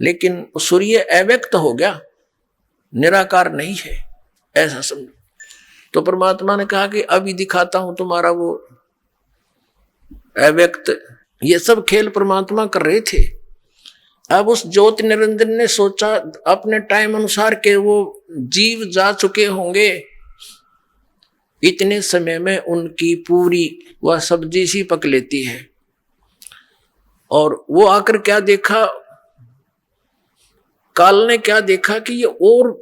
लेकिन सूर्य अव्यक्त हो गया, निराकार नहीं है, ऐसा समझो। तो परमात्मा ने कहा कि अभी दिखाता हूं तुम्हारा वो अव्यक्त। ये सब खेल परमात्मा कर रहे थे। अब उस ज्योति निरंजन ने सोचा अपने टाइम अनुसार के वो जीव जा चुके होंगे, इतने समय में उनकी पूरी वह सब्जी सी पक लेती है। और वो आकर क्या देखा, काल ने क्या देखा कि ये और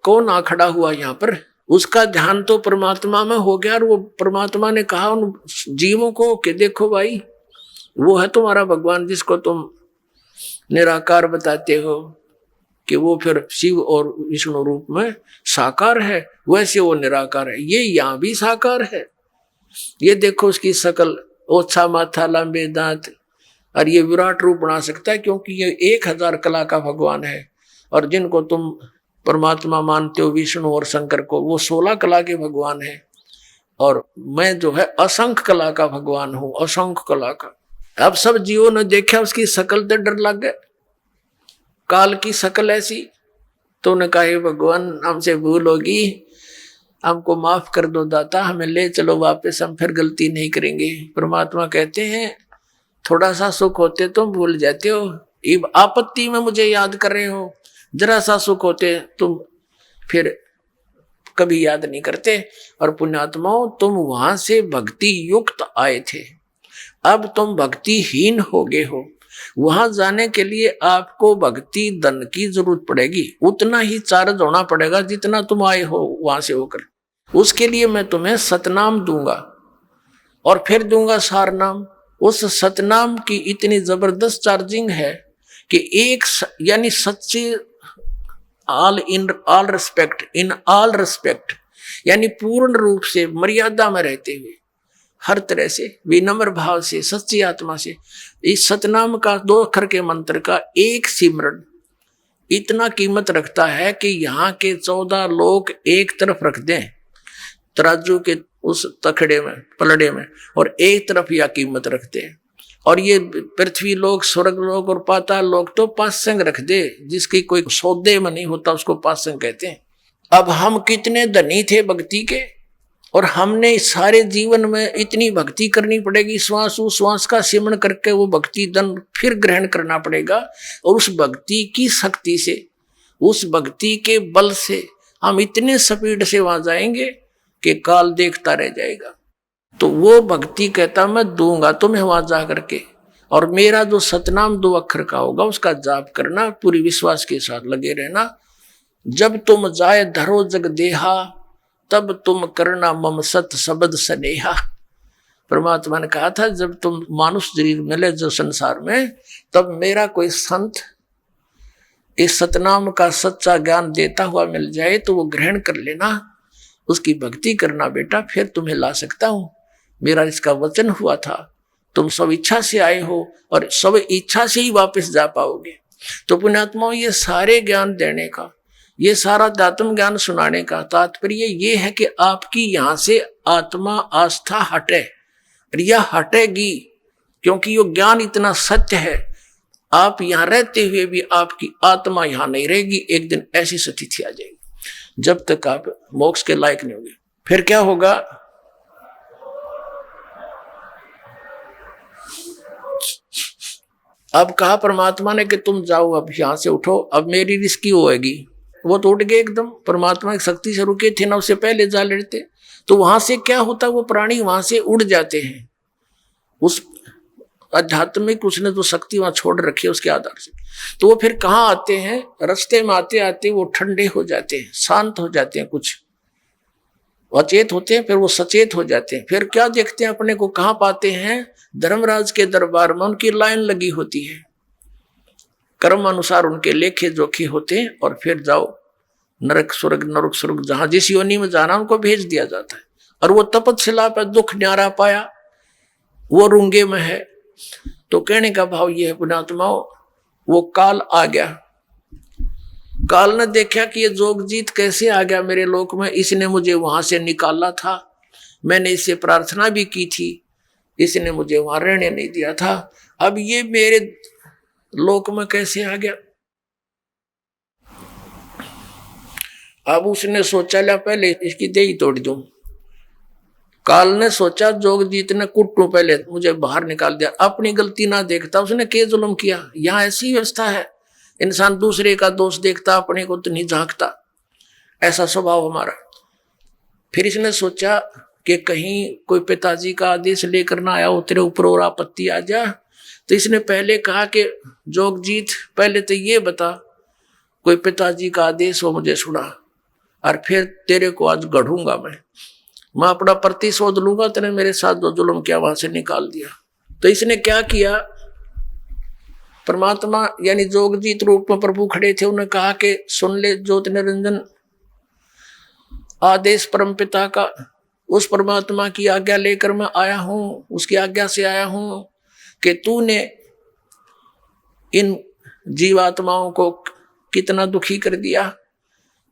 कौन आ खड़ा हुआ यहाँ पर। उसका ध्यान तो परमात्मा में हो गया, और वो परमात्मा ने कहा उन जीवों को कि देखो भाई, वो है तुम्हारा भगवान जिसको तुम निराकार बताते हो, कि वो फिर शिव और विष्णु रूप में साकार है, वैसे वो निराकार है। ये यहाँ भी साकार है। ये देखो उसकी शकल, ओछा माथा, लंबे दांत, और ये विराट रूप बना सकता है, क्योंकि ये 1000 कला का भगवान है। और जिनको तुम परमात्मा मानते हो विष्णु और शंकर को, वो 16 कला के भगवान है। और मैं जो है असंख्य कला का भगवान हूं, असंख्य कला का। अब सब जीवों ने देखा उसकी शकल तो डर लग गया, काल की शकल ऐसी। तो उन्होंने कहा भगवान हमसे भूल होगी, हमको माफ कर दो दाता, हमें ले चलो वापस, हम फिर गलती नहीं करेंगे। परमात्मा कहते हैं थोड़ा सा सुख होते तुम भूल जाते हो, अब आपत्ति में मुझे याद कर रहे हो। जरा सा सुख होते तुम फिर कभी याद नहीं करते। और पुण्यात्माओं, तुम वहां से भक्ति युक्त आए थे, अब तुम भक्तिहीन हो गए हो। वहां जाने के लिए आपको भक्ति धन की जरूरत पड़ेगी, उतना ही चार्ज होना पड़ेगा जितना तुम आए हो वहां से होकर। उसके लिए मैं तुम्हें सतनाम दूंगा और फिर दूंगा सार नाम। उस सतनाम की इतनी जबरदस्त चार्जिंग है कि एक यानी सच्चे ऑल रिस्पेक्ट यानी पूर्ण रूप से मर्यादा में रहते हुए, हर तरह से विनम्र भाव से, सच्ची आत्मा से, इस सतनाम का 2 अक्षर के मंत्र का एक सिमरण इतना कीमत रखता है कि यहाँ के 14 लोग एक तरफ रख दें तराजू के उस तखड़े में पलड़े में, और एक तरफ यह कीमत रखते हैं। और ये पृथ्वी लोक, स्वर्ग लोक और पाताल लोक तो पासंग रख दे, जिसकी कोई सौदे में नहीं होता उसको पासंग कहते हैं। अब हम कितने धनी थे भक्ति के, और हमने सारे जीवन में इतनी भक्ति करनी पड़ेगी, श्वास उश्वास का सिमरण करके वो भक्ति धन फिर ग्रहण करना पड़ेगा। और उस भक्ति की शक्ति से, उस भक्ति के बल से हम इतने स्पीड से वहां जाएंगे कि काल देखता रह जाएगा। तो वो भक्ति कहता मैं दूंगा तुम्हें वहां जा करके, और मेरा जो सतनाम 2 अक्षर का होगा उसका जाप करना, पूरी विश्वास के साथ लगे रहना। जब तुम जाए धरो जग देहा, तब तुम करना मम सत शब्द स्नेहा। परमात्मा ने कहा था जब तुम मानुष शरीर मिले जो संसार में, तब मेरा कोई संत इस सतनाम का सच्चा ज्ञान देता हुआ मिल जाए तो वो ग्रहण कर लेना, उसकी भक्ति करना बेटा, फिर तुम्हें ला सकता हूं। मेरा इसका वचन हुआ था, तुम सब इच्छा से आए हो और सब इच्छा से ही वापस जा पाओगे। तो पुण्यात्माओं, ये सारे ज्ञान देने का, ये सारा आत्म ज्ञान सुनाने का तात्पर्य ये है कि आपकी यहां से आत्मा आस्था हटे, यह हटेगी, क्योंकि ये ज्ञान इतना सत्य है। आप यहां रहते हुए भी आपकी आत्मा यहां नहीं रहेगी, एक दिन ऐसी स्थिति आ जाएगी जब तक आप मोक्ष के लायक नहीं होंगे। फिर क्या होगा? अब कहा परमात्मा ने कि तुम जाओ, अब यहां से उठो, अब मेरी रिस्की होएगी। वो तो उठ गए एकदम, परमात्मा की शक्ति से रुके थे ना, उससे पहले जा लेते तो वहां से क्या होता, वो प्राणी वहां से उड़ जाते हैं। उस आध्यात्मिक उसने जो शक्ति वहां छोड़ रखी है उसके आधार से, तो वो फिर कहाँ आते हैं? रास्ते में आते आते वो ठंडे हो जाते हैं, शांत हो जाते हैं, कुछ अचेत होते हैं, फिर वो सचेत हो जाते हैं। फिर क्या देखते हैं अपने को, कहाँ पाते हैं? धर्मराज के दरबार में उनकी लाइन लगी होती है, कर्म अनुसार उनके लेखे जोखे होते हैं, और फिर जाओ नरक स्वर्ग जहां जिस योनि में जाना उनको भेज दिया जाता है। और वो तपस्या पर दुख न्यारा पाया, वो रुंगे में है। तो कहने का भाव ये है पुण्यात्माओं, वो काल आ गया, काल ने देखा कि ये जोगजीत कैसे आ गया मेरे लोक में, इसने मुझे वहां से निकाला था, मैंने इससे प्रार्थना भी की थी, इसने मुझे वहां रहने नहीं दिया था, अब ये मेरे लोक में कैसे आ गया? अब उसने सोचा ला पहले इसकी देही तोड़ दूं। काल ने सोचा जोगजीत ने कुट्टू पहले मुझे बाहर निकाल दिया, अपनी गलती ना देखता उसने के जुल्म किया। यहाँ ऐसी व्यवस्था है, इंसान दूसरे का दोष देखता, अपने को तो नहीं झांकता, ऐसा स्वभाव हमारा। फिर इसने सोचा कि कहीं कोई पिताजी का आदेश लेकर ना आया हो, तेरे ऊपर और आपत्ति आ जा। तो इसने पहले कहा कि जोगजीत पहले तो ये बता, कोई पिताजी का आदेश हो मुझे सुना, और फिर तेरे को आज गढ़ूंगा मैं अपना प्रतिशोध लूंगा, तेने मेरे साथ जो जुल्म किया वहां से निकाल दिया। तो इसने क्या किया? परमात्मा यानी जोगजीत रूप में प्रभु खड़े थे, उन्होंने कहा कि सुन ले ज्योति निरंजन, आदेश परमपिता का, उस परमात्मा की आज्ञा लेकर मैं आया हूं, उसकी आज्ञा से आया हूं कि तूने इन जीवात्माओं को कितना दुखी कर दिया।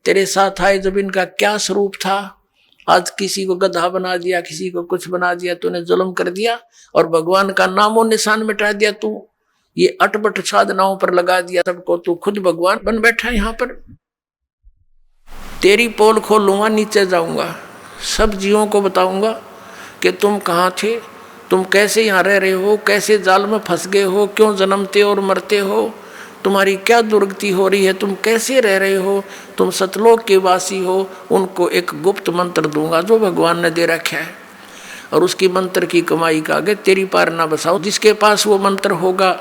तेरे साथ आए जब इनका क्या स्वरूप था, आज किसी को गधा बना दिया, किसी को कुछ बना दिया, तूने जुल्म कर दिया और भगवान का नामो निशान मिटा दिया। तू ये अटपट साधनाओं पर लगा दिया सबको, तू खुद भगवान बन बैठा है यहाँ पर। तेरी पोल खोलूंगा, नीचे जाऊंगा, सब जीवों को बताऊंगा कि तुम कहाँ थे, तुम कैसे यहाँ रह रहे हो, कैसे जाल में फंस गए हो, क्यों जन्मते और मरते हो, तुम्हारी क्या दुर्गति हो रही है, तुम कैसे रह रहे हो, तुम सतलोक के वासी हो। उनको एक गुप्त मंत्र दूंगा जो भगवान ने दे रखा है, और उसकी मंत्र की कमाई का आगे तेरी पार ना बसाओ। जिसके पास वो मंत्र होगा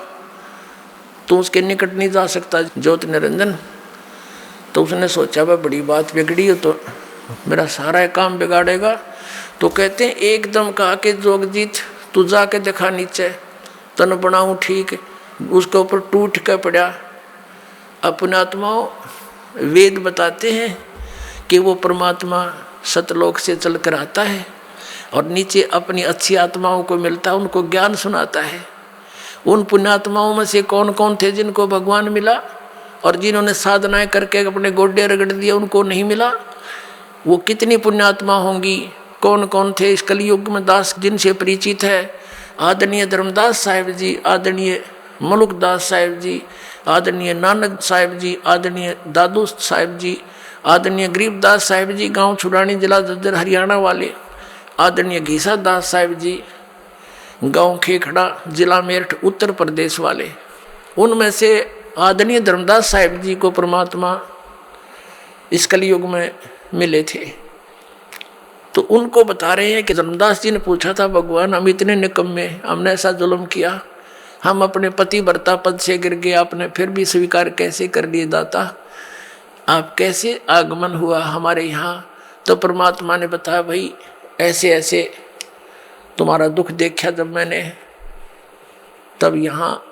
तो उसके निकट नहीं जा सकता ज्योति निरंजन। तो उसने सोचा वह बड़ी बात बिगड़ी है, तो मेरा सारा काम बिगाड़ेगा। तो कहते हैं एकदम कहा कि जोगजीत तू जाके देखा नीचे, तन बनाऊं ठीक, उसके ऊपर टूट के पड़ा। अपने आत्माओं वेद बताते हैं कि वो परमात्मा सतलोक से चलकर आता है और नीचे अपनी अच्छी आत्माओं को मिलता है, उनको ज्ञान सुनाता है। उन पुण्यात्माओं में से कौन कौन थे जिनको भगवान मिला, और जिन्होंने साधनाएं करके अपने गोड्डे रगड़ दिए उनको नहीं मिला। वो कितनी पुण्यात्मा होंगी, कौन कौन थे इस कलयुग में दास जिनसे परिचित है। आदरणीय धर्मदास साहिब जी, आदरणीय मलुकदास साहिब जी, आदरणीय नानक साहिब जी, आदरणीय दादू साहिब जी, आदरणीय गरीबदास साहिब जी गांव छुड़ानी जिला झज्जर हरियाणा वाले, आदरणीय घीसा दास साहिब जी गांव खेखड़ा जिला मेरठ उत्तर प्रदेश वाले। उनमें से आदरणीय धर्मदास साहिब जी को परमात्मा इस कलयुग में मिले थे। तो उनको बता रहे हैं कि धर्मदास जी ने पूछा था, भगवान हम इतने निकम्मे, हमने ऐसा जुल्म किया, हम अपने पति वर्ता पद से गिर गए, आपने फिर भी स्वीकार कैसे कर लिए दाता, आप कैसे आगमन हुआ हमारे यहाँ। तो परमात्मा ने बताया, भाई ऐसे ऐसे तुम्हारा दुख देखा जब मैंने, तब यहाँ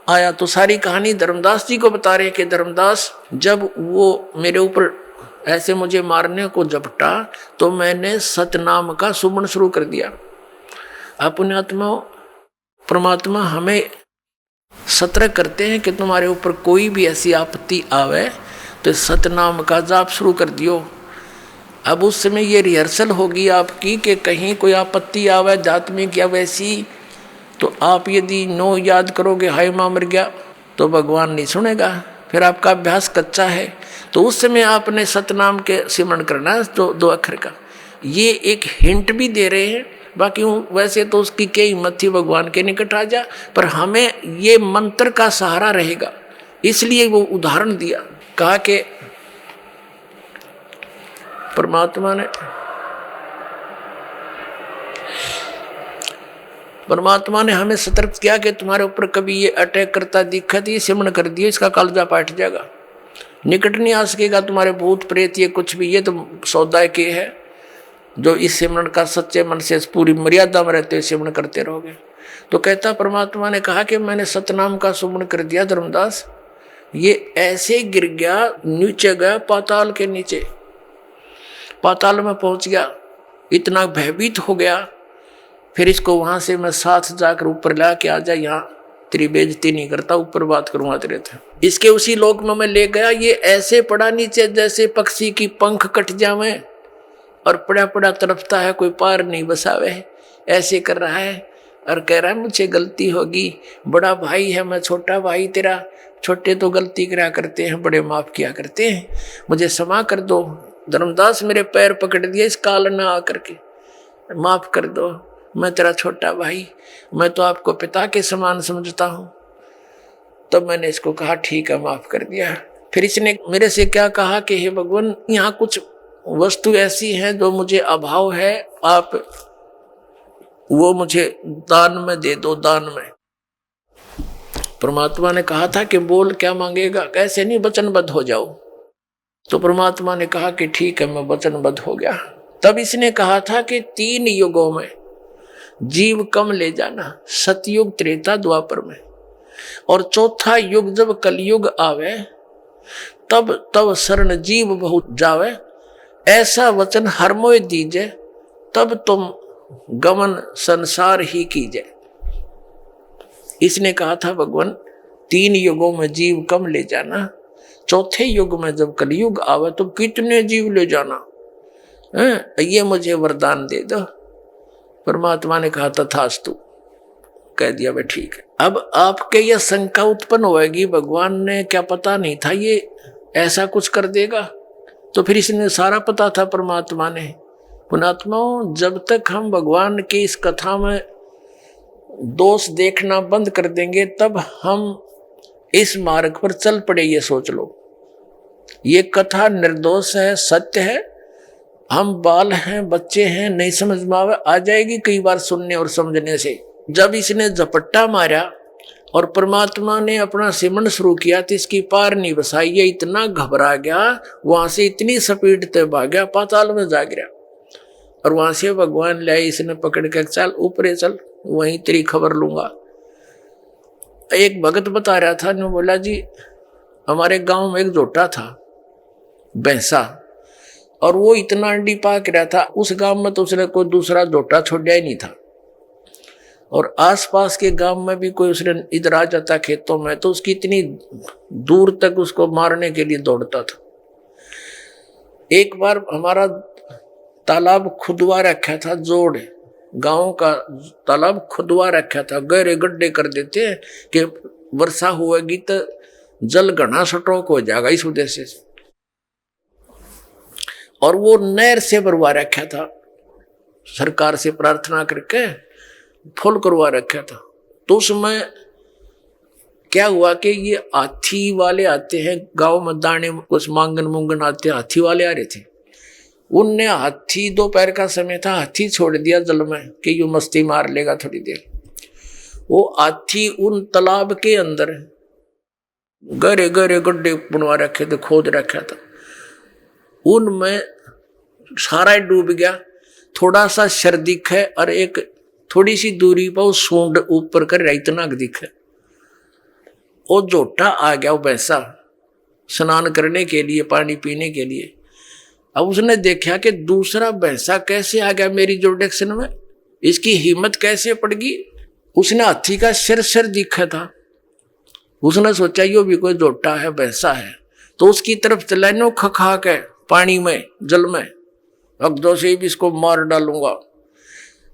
आया। तो सारी कहानी धर्मदास जी को बता रहे कि धर्मदास जब वो मेरे ऊपर ऐसे मुझे मारने को झपटा तो मैंने सतनाम का सुमरण शुरू कर दिया। पुण्यात्मा परमात्मा हमें सतर्क करते हैं कि तुम्हारे ऊपर कोई भी ऐसी आपत्ति आवे तो सतनाम का जाप शुरू कर दियो। अब उस समय ये रिहर्सल होगी आपकी कि कहीं कोई आपत्ति आवे जात्मिक या वैसी, तो आप यदि नो याद करोगे हाय माँ मर गया तो भगवान नहीं सुनेगा, फिर आपका अभ्यास कच्चा है। तो उस समय आपने सतनाम के सिमरण करना है, तो 2 अक्षर का। ये एक हिंट भी दे रहे हैं, बाकी वैसे तो उसकी क्या हिम्मत थी भगवान के निकट आ जा, पर हमें ये मंत्र का सहारा रहेगा, इसलिए वो उदाहरण दिया। कहा कि परमात्मा ने हमें सतर्क किया कि तुम्हारे ऊपर कभी ये अटैक करता दिखा तो ये सिमरण कर दियो, इसका कालजा पाट जाएगा, निकट नहीं आ सकेगा तुम्हारे भूत प्रेत ये कुछ भी, ये तो सौदा के है। जो इस सिमरण का सच्चे मन से पूरी मर्यादा में रहते हुए सिमरण करते रहोगे। तो कहता परमात्मा ने कहा कि मैंने सतनाम का सुमरण कर दिया धर्मदास, ये ऐसे गिर गया, नीचे गया पाताल के नीचे, पाताल में पहुंच गया, इतना भयभीत हो गया। फिर इसको वहां से मैं साथ जाकर ऊपर ला के आ जा, यहाँ तेरी बेइज्जती नहीं करता, ऊपर बात करूंगा तेरे थे। इसके उसी लोक में मैं ले गया, ये ऐसे पड़ा नीचे जैसे पक्षी की पंख कट जावे और पड़ा पड़ा तड़पता है, कोई पार नहीं बसावे, ऐसे कर रहा है और कह रहा है मुझे गलती होगी, बड़ा भाई है मैं, छोटा भाई तेरा, छोटे तो गलती करा करते हैं, बड़े माफ किया करते हैं, मुझे क्षमा कर दो। धर्मदास मेरे पैर पकड़ दिए इस काल न आकर के, माफ कर दो, मैं तेरा छोटा भाई, मैं तो आपको पिता के समान समझता हूँ। तब मैंने इसको कहा ठीक है, माफ कर दिया। फिर इसने मेरे से क्या कहा कि हे भगवान, यहाँ कुछ वस्तु ऐसी हैं जो मुझे अभाव है, आप वो मुझे दान में दे दो, दान में। परमात्मा ने कहा था कि बोल क्या मांगेगा, कैसे नहीं, वचनबद्ध हो जाओ। तो परमात्मा ने कहा कि ठीक है, मैं वचनबद्ध हो गया। तब इसने कहा था कि 3 युगों में जीव कम ले जाना, सतयुग त्रेता द्वापर में, और चौथा युग जब कलयुग आवे तब तब शरण जीव बहुत जावे, ऐसा वचन हर मोय दीजे, तब तुम गमन संसार ही कीजे। इसने कहा था भगवान 3 युगों में जीव कम ले जाना, चौथे युग में जब कलयुग आवे तो कितने जीव ले जाना है, ये मुझे वरदान दे दो। परमात्मा ने कहा तथास्तु, कह दिया भाई ठीक है। अब आपके यह शंका उत्पन्न होगी, भगवान ने क्या पता नहीं था ये ऐसा कुछ कर देगा, तो फिर इसने सारा पता था परमात्मा ने। पुणात्माओं, जब तक हम भगवान की इस कथा में दोष देखना बंद कर देंगे तब हम इस मार्ग पर चल पड़े। ये सोच लो, ये कथा निर्दोष है, सत्य है, हम बाल हैं, बच्चे हैं, नहीं समझ में आ जाएगी कई बार सुनने और समझने से। जब इसने झपट्टा मारा और परमात्मा ने अपना सिमरण शुरू किया तो इसकी पार नहीं बसाई, ये इतना घबरा गया, वहां से इतनी स्पीड से भाग गया, पाताल में जा गिरा। और वहां से भगवान लाए, इसने पकड़ के चल ऊपरे चल, वहीं तेरी खबर लूंगा। एक भगत बता रहा था, ने बोला जी हमारे गांव में एक जोटा था भैंसा, और वो इतना अंडी पाक रहा था, उस गांव में तो उसने कोई दूसरा जोटा छोड़ा ही नहीं था, और आसपास के गांव में भी कोई उसने इधर आ जाता खेतों में तो उसकी इतनी दूर तक उसको मारने के लिए दौड़ता था। एक बार हमारा तालाब खुदवा रखा था, जोड़ गांव का तालाब खुदवा रखा था, गहरे गड्ढे कर देते हैं कि वर्षा होगी तो जल घना स्टॉक हो जाएगा इस उद्देश्य से। और वो नहर से भरवा रखा था, सरकार से प्रार्थना करके फुल करवा रखा था। तो उसमें क्या हुआ कि ये हाथी वाले आते हैं गांव में, दाने कुछ मांगन मुंगन आते हैं, हाथी वाले आ रहे थे। उनने हाथी, दोपहर का समय था, हाथी छोड़ दिया जल में कि यू मस्ती मार लेगा थोड़ी देर। वो हाथी उन तालाब के अंदर गहरे गहरे गड्ढे बनवा रखे थे, खोद रखा था, उनमें सारा डूब गया। थोड़ा सा शर दिखे और एक थोड़ी सी दूरी पर वो सूंड ऊपर कर इतना दिखे। वो जोटा आ गया, वो भैंसा स्नान करने के लिए, पानी पीने के लिए। अब उसने देखा कि दूसरा भैंसा कैसे आ गया मेरी जोडेक्शन में, इसकी हिम्मत कैसे पड़ गई। उसने हाथी का सिर दिखा था, उसने सोचा यो भी कोई जोटा है, भैंसा है, तो उसकी तरफ चला नो खा के पानी में, जल में, अगदो से भी इसको मार डालूंगा।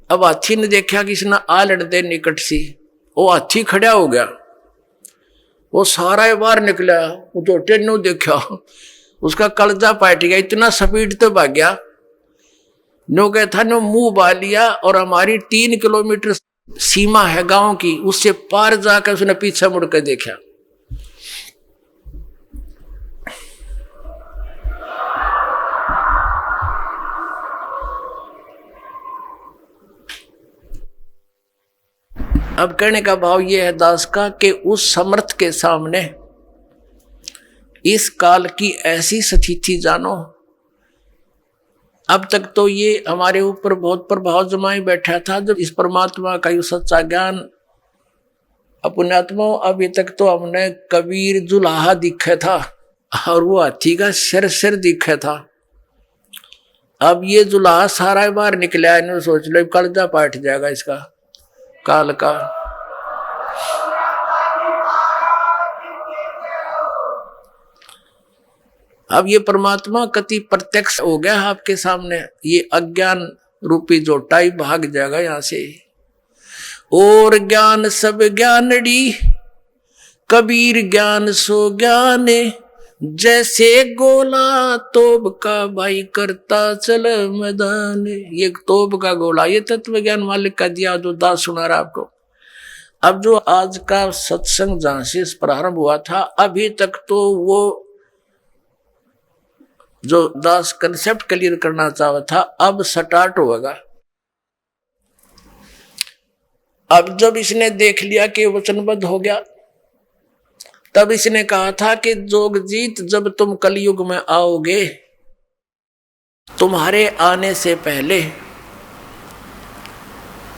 अब हाथी ने देखा कि इसने आ लड़ते निकट सी, वो हाथी खड़ा हो गया, वो सारा बाहर निकला, वो जोटे ने देखा, उसका कलजा पाट गया, इतना स्पीड तो भाग गया, नो क्या था नो मुंह बा लिया। और हमारी 3 किलोमीटर सीमा है गांव की, उससे पार जाकर उसने पीछे मुड़ कर देखा। अब कहने का भाव यह है दास का कि उस समर्थ के सामने इस काल की ऐसी स्थिति जानो। अब तक तो ये हमारे ऊपर बहुत प्रभाव जमाई बैठा था, जब इस परमात्मा का ये सच्चा ज्ञान अपने आत्मा, अभी तक तो हमने कबीर जुलाहा दिखा था और वो हाथी का सिर दिखा था। अब ये जुलाहा सारा बार निकला, इन्होंने सोच लो कलजा पाट जाएगा इसका काल का। अब ये परमात्मा कति प्रत्यक्ष हो गया आपके सामने, ये अज्ञान रूपी जोटा ही भाग जाएगा यहां से। और ज्ञान सब ज्ञानड़ी, कबीर ज्ञान सो ज्ञान, जैसे गोला तोब का भाई करता चल मैदान। ये तोब का गोला, ये तत्व ज्ञान मालिक का दिया जो दास सुना रहा आपको। अब जो आज का सत्संग जहां से प्रारंभ हुआ था, अभी तक तो वो जो दास कंसेप्ट क्लियर करना चाहा था, अब स्टार्ट होगा। अब जब इसने देख लिया कि वचनबद्ध हो गया, तब इसने कहा था कि जोगजीत जब तुम कलयुग में आओगे, तुम्हारे आने से पहले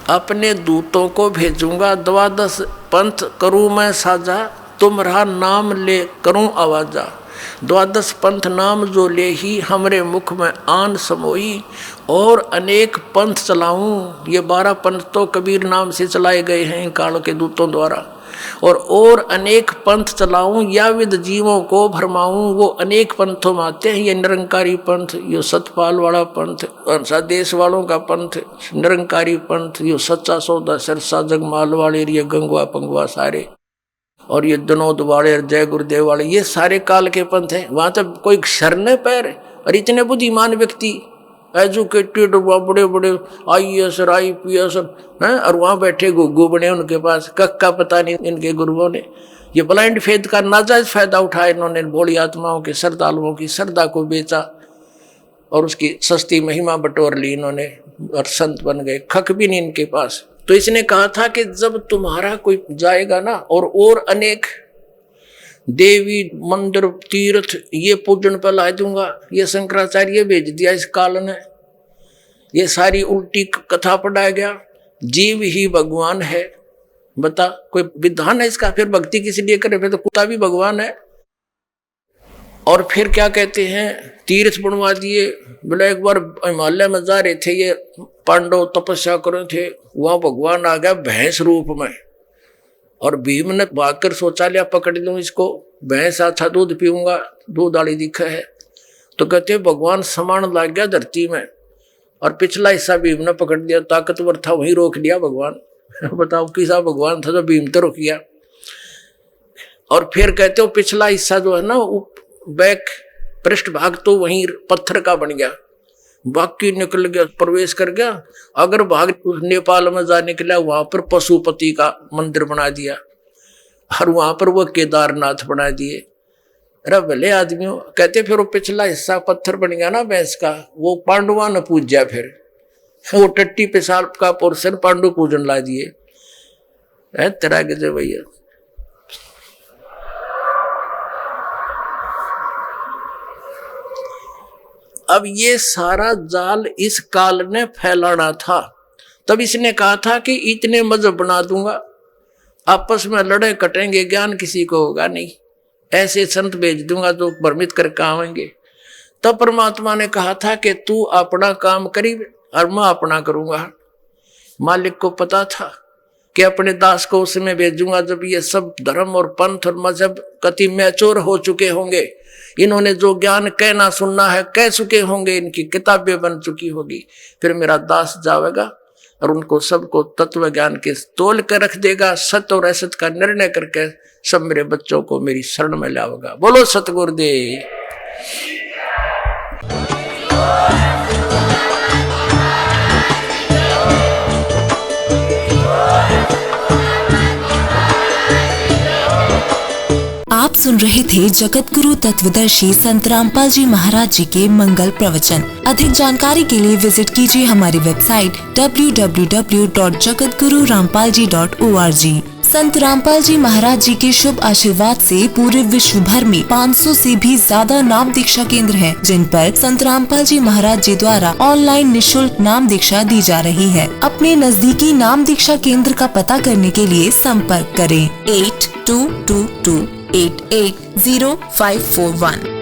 अपने दूतों को भेजूंगा, 12 पंथ करूं मैं साझा, तुम्हारा नाम ले करूं आवाजा। 12 पंथ नाम जो ले ही हमरे मुख में आन समोई, और अनेक पंथ चलाऊं। ये 12 पंथ तो कबीर नाम से चलाए गए हैं इन कालों के दूतों द्वारा। और अनेक पंथ चलाऊं, या विद जीवों को भरमाऊं। वो अनेक पंथों में आते हैं, ये निरंकारी पंथ, ये सतपाल वाला पंथ, देश वालों का पंथ, निरंकारी पंथ, ये सच्चा सौदा सरसा जगमाल वाले, ये गंगवा पंगवा सारे, और ये दनोद वाले, जय गुरुदेव वाले, ये सारे काल के पंथ हैं। वहां तक कोई शरण पैर, और इतने बुद्धिमान व्यक्ति, एजुकेटेड, बड़े बड़े IAS IPS हैं, और वहां बैठे गुग्गू बने उनके पास, कक्का पता नहीं इनके गुरुओं ने। ये ब्लाइंड फेथ का नाजायज फायदा उठाया इन्होंने, भोली आत्माओं के श्रद्धालुओं की श्रद्धा को बेचा और उसकी सस्ती महिमा बटोर ली इन्होंने, और संत बन गए, खक भी नहीं इनके पास। तो इसने कहा था कि जब तुम्हारा कोई जाएगा ना, और अनेक देवी मंदिर तीर्थ ये पूजन पर ला दूंगा। ये शंकराचार्य भेज दिया इस काल ने, ये सारी उल्टी कथा पढ़ाया गया। जीव ही भगवान है, बता कोई विधान है इसका? फिर भक्ति किस लिए करे? फिर तो कुत्ता भी भगवान है। और फिर क्या कहते हैं, तीर्थ बनवा दिए। बोले एक बार हिमालय में जा रहे थे ये पांडव, तपस्या कर रहे थे, वहां भगवान आ गया भैंस रूप में, और भीम ने भागकर सोचा लिया पकड़ लूं इसको, भैंस अच्छा दूध पीऊंगा, दूध वाली दिखा है। तो कहते भगवान समान लाग गया धरती में और पिछला हिस्सा भीम ने पकड़ दिया, ताकतवर था वहीं रोक दिया भगवान। बताओ किसा भगवान था जो भीम तो रोक गया। और फिर कहते हो पिछला हिस्सा जो है ना बैक पृष्ठ भाग तो वहीं पत्थर का बन गया, बाकी निकल गया, प्रवेश कर गया। अगर भाग नेपाल में जा निकला, वहां पर पशुपति का मंदिर बना दिया और वहां पर वो केदारनाथ बना दिए। अरे भले आदमियों, कहते फिर वो पिछला हिस्सा पत्थर बन गया ना भैंस का, वो पांडुआ ने पूजा, फिर वो टट्टी पेशाब का पोर्शन पांडु पूजन ला दिए। तेरा गजब भैया। अब ये सारा जाल इस काल ने फैलाना था। तब इसने कहा था कि इतने मजहब बना दूंगा, आपस में लड़े कटेंगे, ज्ञान किसी को होगा नहीं, ऐसे संत भेज दूंगा जो भ्रमित करके आएंगे। तब परमात्मा ने कहा था कि तू अपना काम करी और मैं अपना करूंगा। मालिक को पता था कि अपने दास को उसमें भेजूंगा जब ये सब धर्म और पंथ और मजहब कति मैच्योर हो चुके होंगे, इन्होंने जो ज्ञान कहना सुनना है कह चुके होंगे, इनकी किताबें बन चुकी होगी। फिर मेरा दास जाएगा और उनको सबको तत्व ज्ञान के तोल कर रख देगा, सत्य और असत का निर्णय करके सब मेरे बच्चों को मेरी शरण में लाओगा। बोलो सतगुरुदेव। आप सुन रहे थे जगत गुरु तत्वदर्शी संत रामपाल जी महाराज जी के मंगल प्रवचन। अधिक जानकारी के लिए विजिट कीजिए हमारी वेबसाइट www.jagatgururampalji.org। संत रामपाल जी महाराज जी के शुभ आशीर्वाद से पूरे विश्व भर में 500 से भी ज्यादा नाम दीक्षा केंद्र हैं, जिन पर संत रामपाल जी महाराज जी द्वारा ऑनलाइन निशुल्क नाम दीक्षा दी जा रही है। अपने नजदीकी नाम दीक्षा केंद्र का पता करने के लिए संपर्क करें 8222880541।